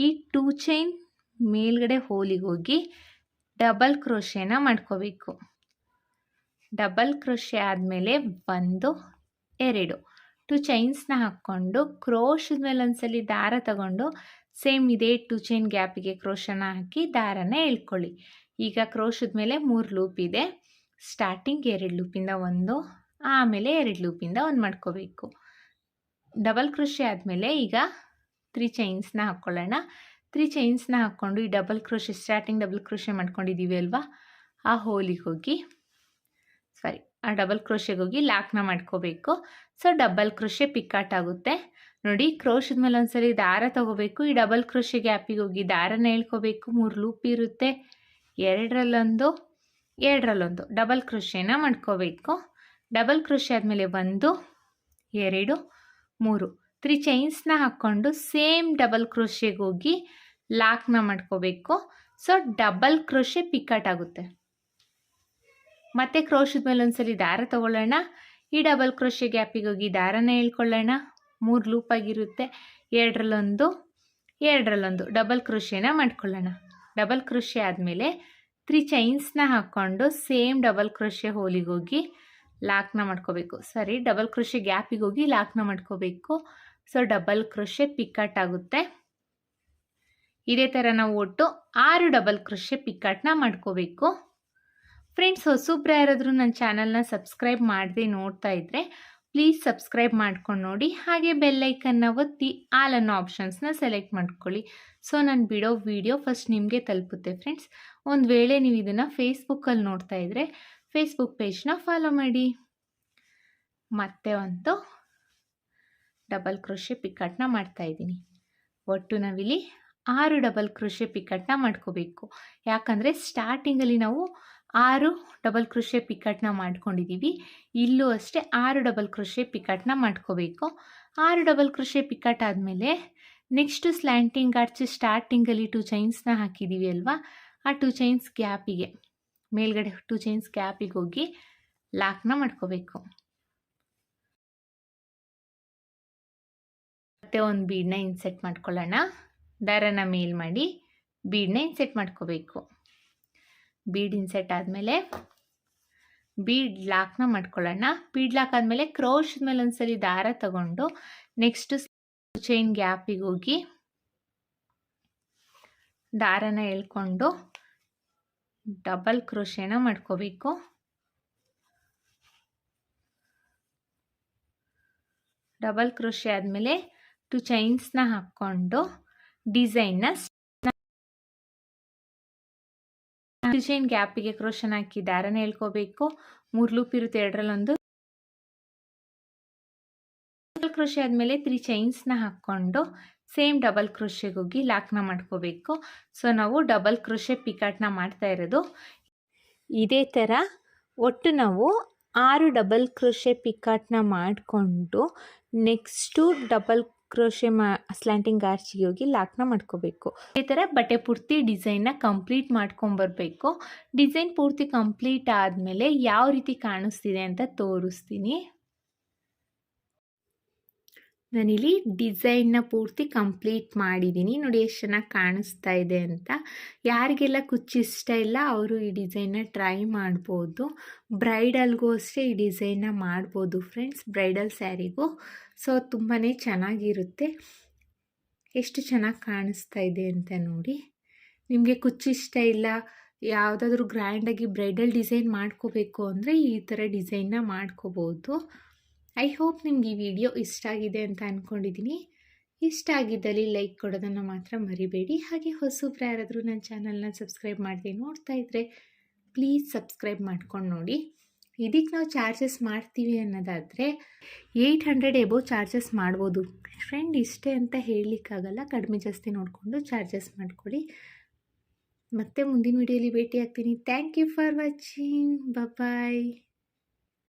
ಈ 2 ಚೈನ್ ಮೇಲ್ಗಡೆ ಹೋಲಿಗೆ ಹೋಗಿ ಡಬಲ್ ಕ್ರೋಶೆನ ಮಾಡ್ಕೋಬೇಕು. ಡಬಲ್ ಕ್ರೋಶೆ ಆದಮೇಲೆ 1 2 2 ಚೈನ್ಸ್ನ ಹಾಕ್ಕೊಂಡು ಕ್ರೋಶದ ಮೇಲೆ ಒಂದ್ಸಲಿ ದಾರ ತಗೊಂಡು ಸೇಮ್ ಇದೇ 2 ಚೈನ್ ಗ್ಯಾಪಿಗೆ ಕ್ರೋಶನ ಹಾಕಿ ದಾರನ ಎಳ್ಕೊಳ್ಳಿ. ಈಗ ಕ್ರೋಶದ ಮೇಲೆ 3 ಲೂಪ್ ಇದೆ. ಸ್ಟಾರ್ಟಿಂಗ್ 2 ಲೂಪಿಂದ 1, ಆಮೇಲೆ 2 ಲೂಪಿಂದ 1 ಮಾಡ್ಕೋಬೇಕು. ಡಬಲ್ ಕ್ರೋಶೆ ಆದಮೇಲೆ ಈಗ 3 ಚೈನ್ಸ್ನ ಹಾಕ್ಕೊಳ್ಳೋಣ. 3 ಚೈನ್ಸ್ನ ಹಾಕ್ಕೊಂಡು ಈ double crochet starting double crochet ಮಾಡ್ಕೊಂಡಿದ್ದೀವಿ ಅಲ್ವಾ, ಆ ಹೋಲಿಗೆ ಹೋಗಿ ಆ ಡಬಲ್ ಕ್ರೋಶೆಗೆ ಹೋಗಿ ಲಾಕ್ನ ಮಾಡ್ಕೋಬೇಕು. ಸೊ ಡಬಲ್ ಕ್ರೋಶೆ ಪಿಕಾಟ್ ಆಗುತ್ತೆ. ನೋಡಿ ಕ್ರೋಶದ ಮೇಲೆ ಒಂದ್ಸಲಿ ದಾರ ತಗೋಬೇಕು. ಈ ಡಬಲ್ ಕ್ರೋಶೆ ಗ್ಯಾಪಿಗೆ ಹೋಗಿ ದಾರನ ಎಳ್ಕೋಬೇಕು. 3 ಲೂಪ್ ಇರುತ್ತೆ. 2ರಲ್ಲೊಂದು 2ರಲ್ಲೊಂದು ಡಬಲ್ ಕ್ರೋಶೆನ ಮಾಡ್ಕೋಬೇಕು. ಡಬಲ್ ಕ್ರೋಶೆ ಆದಮೇಲೆ 1 2 3 3 ಚೈನ್ಸ್ನ ಹಾಕ್ಕೊಂಡು ಸೇಮ್ ಡಬಲ್ ಕ್ರೋಶೆಗೆ ಹೋಗಿ ಲಾಕ್ನ ಮಾಡ್ಕೋಬೇಕು. ಸೊ ಡಬಲ್ ಕ್ರೋಶೆ ಪಿಕಾಟ್ ಆಗುತ್ತೆ. ಮತ್ತೆ ಕ್ರೋಶದ ಮೇಲೆ ಒಂದ್ಸಲಿ ದಾರ ತಗೊಳ್ಳೋಣ. ಈ ಡಬಲ್ ಕ್ರೋಶೆ ಗ್ಯಾಪಿಗೆ ಹೋಗಿ ದಾರನ ಎಳ್ಕೊಳ್ಳೋಣ. 3 ಲೂಪ್ ಆಗಿರುತ್ತೆ. 2ರಲ್ಲೊಂದು 2ರಲ್ಲೊಂದು ಡಬಲ್ ಕ್ರೋಶೆನ ಮಾಡ್ಕೊಳ್ಳೋಣ. ಡಬಲ್ ಕ್ರೋಶೆ ಆದಮೇಲೆ 3 ಚೈನ್ಸ್ನ ಹಾಕ್ಕೊಂಡು ಸೇಮ್ ಡಬಲ್ ಕ್ರೋಶೆ ಹೋಲಿಗೆ ಹೋಗಿ ಲಾಕ್ನ ಮಾಡ್ಕೋಬೇಕು. ಡಬಲ್ ಕ್ರೋಶೆ ಗ್ಯಾಪಿಗೆ ಹೋಗಿ ಲಾಕ್ನ ಮಾಡ್ಕೋಬೇಕು. ಸೊ ಡಬಲ್ ಕ್ರೋಶೆ ಪಿಕಾಟ್ ಆಗುತ್ತೆ. ಇದೇ ಥರ ನಾವು ಒಟ್ಟು 6 ಡಬಲ್ ಕ್ರೋಶೆ ಪಿಕಾಟ್ನ ಮಾಡ್ಕೋಬೇಕು. ಫ್ರೆಂಡ್ಸ್, ಹೊಸಬ್ರು ಯಾರಾದರೂ ನನ್ನ ಚಾನಲ್ನ ಸಬ್ಸ್ಕ್ರೈಬ್ ಮಾಡದೆ ನೋಡ್ತಾ ಇದ್ದರೆ ಪ್ಲೀಸ್ ಸಬ್ಸ್ಕ್ರೈಬ್ ಮಾಡ್ಕೊಂಡು ನೋಡಿ. ಹಾಗೆ ಬೆಲ್ಲೈಕನ್ನ ಒತ್ತಿ ಆಲ್ ಅನ್ನೋ ಆಪ್ಷನ್ಸ್ನ ಸೆಲೆಕ್ಟ್ ಮಾಡ್ಕೊಳ್ಳಿ. ಸೊ ನಾನು ಬಿಡೋ ವಿಡಿಯೋ ಫಸ್ಟ್ ನಿಮಗೆ ತಲುಪುತ್ತೆ. ಫ್ರೆಂಡ್ಸ್, ಒಂದು ವೇಳೆ ನೀವು ಇದನ್ನು ಫೇಸ್ಬುಕ್ಕಲ್ಲಿ ನೋಡ್ತಾ ಇದ್ದರೆ ಫೇಸ್ಬುಕ್ ಪೇಜ್ನ ಫಾಲೋ ಮಾಡಿ. ಮತ್ತೆ ಒಂದು ಡಬಲ್ ಕ್ರೋಶೆ ಪಿಕಾಟ್ನ ಮಾಡ್ತಾಯಿದ್ದೀನಿ. ಒಟ್ಟು ನಾವಿಲ್ಲಿ 6 ಡಬಲ್ ಕ್ರೋಶೆ ಪಿಕಾಟ್ನ ಮಾಡ್ಕೋಬೇಕು. ಯಾಕಂದರೆ ಸ್ಟಾರ್ಟಿಂಗಲ್ಲಿ ನಾವು 6 ಡಬಲ್ ಕ್ರೋಶೆ ಪಿಕಾಟ್ನ ಮಾಡ್ಕೊಂಡಿದ್ದೀವಿ. ಇಲ್ಲೂ ಅಷ್ಟೇ 6 ಡಬಲ್ ಕ್ರೋಶೆ ಪಿಕಾಟ್ನ ಮಾಡ್ಕೋಬೇಕು. 6 ಡಬಲ್ ಕ್ರೋಶೆ ಪಿಕಾಟ್ ಆದಮೇಲೆ ನೆಕ್ಸ್ಟು ಸ್ಲ್ಯಾಂಟಿಂಗ್ ಆರ್ಚ್ ಸ್ಟಾರ್ಟಿಂಗಲ್ಲಿ 2 ಚೈನ್ಸ್ನ ಹಾಕಿದ್ದೀವಿ ಅಲ್ವಾ, ಆ 2 ಚೈನ್ಸ್ ಗ್ಯಾಪಿಗೆ ಮೇಲ್ಗಡೆ 2 ಚೈನ್ಸ್ ಗ್ಯಾಪಿಗೆ ಹೋಗಿ ಲಾಕ್ನ ಮಾಡ್ಕೋಬೇಕು. ಮತ್ತೆ ಒಂದು ಬೀಡನ್ನ ಇನ್ಸೆಟ್ ಮಾಡ್ಕೊಳ್ಳೋಣ. ದಾರನ ಮೇಲ್ ಮಾಡಿ ಬೀಡನ್ನ ಇನ್ಸೆಟ್ ಮಾಡ್ಕೋಬೇಕು. ಬೀಡ್ ಇನ್ಸೆಟ್ ಆದಮೇಲೆ ಬೀಡ್ ಲಾಕ್ನ ಮಾಡ್ಕೊಳ್ಳೋಣ. ಬೀಡ್ ಲಾಕ್ ಆದಮೇಲೆ ಕ್ರೋಶದ ಮೇಲೆ ಒಂದ್ಸಲಿ ದಾರ ತಗೊಂಡು ನೆಕ್ಸ್ಟ್ ಚೈನ್ ಗ್ಯಾಪಿಗೆ ಹೋಗಿ ದಾರನ ಎಳ್ಕೊಂಡು ಡಬಲ್ ಕ್ರೋಶೆನ ಮಾಡ್ಕೋಬೇಕು. ಡಬಲ್ ಕ್ರೋಶೆ ಆದಮೇಲೆ 2 ಚೈನ್ಸ್ನ ಹಾಕ್ಕೊಂಡು ಡಿಸೈನ್ನ ಡಿಸೈನ್ ಗ್ಯಾಪಿಗೆ ಕ್ರೋಶನ್ ಹಾಕಿ ದಾರನ ಎಳ್ಕೋಬೇಕು. 3 ಲೂಪ್ ಇರುತ್ತೆ, ಎರಡರಲ್ಲೊಂದು. ಡಬಲ್ ಕ್ರೋಶೆ ಆದಮೇಲೆ 3 ಚೈನ್ಸ್ನ ಹಾಕ್ಕೊಂಡು ಸೇಮ್ ಡಬಲ್ ಕ್ರೋಶೆಗೆ ಹೋಗಿ ಲಾಕ್ನ ಮಾಡ್ಕೋಬೇಕು. ಸೊ ನಾವು ಡಬಲ್ ಕ್ರೋಶೆ ಪಿಕಾಟ್ನ ಮಾಡ್ತಾ ಇರೋದು. ಇದೇ ಥರ ಒಟ್ಟು ನಾವು 6 ಡಬಲ್ ಕ್ರೋಶೆ ಪಿಕಾಟ್ನ ಮಾಡಿಕೊಂಡು ನೆಕ್ಸ್ಟು ಡಬಲ್ ಕ್ರೋಶೆ ಸ್ಲ್ಯಾಂಟಿಂಗ್ ಆರ್ಚಿಗೆ ಹೋಗಿ ಲಾಕ್ನ ಮಾಡ್ಕೋಬೇಕು. ಇದೇ ಥರ ಬಟ್ಟೆ ಪೂರ್ತಿ ಡಿಸೈನ್ನ ಕಂಪ್ಲೀಟ್ ಮಾಡ್ಕೊಂಬರ್ಬೇಕು. ಡಿಸೈನ್ ಪೂರ್ತಿ ಕಂಪ್ಲೀಟ್ ಆದಮೇಲೆ ಯಾವ ರೀತಿ ಕಾಣಿಸ್ತಿದೆ ಅಂತ ತೋರಿಸ್ತೀನಿ. ನಾನಿಲ್ಲಿ ಡಿಸೈನ್ನ ಪೂರ್ತಿ ಕಂಪ್ಲೀಟ್ ಮಾಡಿದ್ದೀನಿ. ನೋಡಿ ಎಷ್ಟು ಚೆನ್ನಾಗಿ ಕಾಣಿಸ್ತಾ ಇದೆ ಅಂತ. ಯಾರಿಗೆಲ್ಲ ಕುಚ್ಚು ಇಷ್ಟ ಇಲ್ಲ ಅವರು ಈ ಡಿಸೈನ್ನ ಟ್ರೈ ಮಾಡ್ಬೋದು. ಬ್ರೈಡಲ್ಗೂ ಅಷ್ಟೇ ಈ ಡಿಸೈನ್ನ ಮಾಡ್ಬೋದು ಫ್ರೆಂಡ್ಸ್, ಬ್ರೈಡಲ್ ಸ್ಯಾರಿಗೂ. ಸೊ ತುಂಬಾ ಚೆನ್ನಾಗಿರುತ್ತೆ. ಎಷ್ಟು ಚೆನ್ನಾಗಿ ಕಾಣಿಸ್ತಾ ಇದೆ ಅಂತ ನೋಡಿ. ನಿಮಗೆ ಕುಚ್ಚು ಇಷ್ಟ ಇಲ್ಲ, ಯಾವುದಾದ್ರೂ ಗ್ರ್ಯಾಂಡಾಗಿ ಬ್ರೈಡಲ್ ಡಿಸೈನ್ ಮಾಡ್ಕೋಬೇಕು ಅಂದರೆ ಈ ಥರ ಡಿಸೈನ್ನ ಮಾಡ್ಕೋಬೋದು. ಐ ಹೋಪ್ ನಿಮ್ಗೆ ಈ ವಿಡಿಯೋ ಇಷ್ಟ ಆಗಿದೆ ಅಂತ ಅಂದ್ಕೊಂಡಿದ್ದೀನಿ. ಇಷ್ಟ ಆಗಿದ್ದಲ್ಲಿ ಲೈಕ್ ಕೊಡೋದನ್ನು ಮಾತ್ರ ಮರಿಬೇಡಿ. ಹಾಗೆ ಹೊಸಬ್ರು ಯಾರಾದರೂ ನನ್ನ ಚಾನಲ್ನ ಸಬ್ಸ್ಕ್ರೈಬ್ ಮಾಡದೆ ನೋಡ್ತಾ ಇದ್ದರೆ ಪ್ಲೀಸ್ ಸಬ್ಸ್ಕ್ರೈಬ್ ಮಾಡ್ಕೊಂಡು ನೋಡಿ. ಇದಕ್ಕೆ ನಾವು ಚಾರ್ಜಸ್ ಮಾಡ್ತೀವಿ ಅನ್ನೋದಾದರೆ 800 ಎಬೋ ಚಾರ್ಜಸ್ ಮಾಡ್ಬೋದು ಫ್ರೆಂಡ್. ಇಷ್ಟೇ ಅಂತ ಹೇಳಲಿಕ್ಕಾಗಲ್ಲ, ಕಡಿಮೆ ಜಾಸ್ತಿ ನೋಡಿಕೊಂಡು ಚಾರ್ಜಸ್ ಮಾಡಿಕೊಡಿ. ಮತ್ತೆ ಮುಂದಿನ ವಿಡಿಯೋಲಿ ಭೇಟಿ ಆಗ್ತೀನಿ. Thank you for watching. Bye.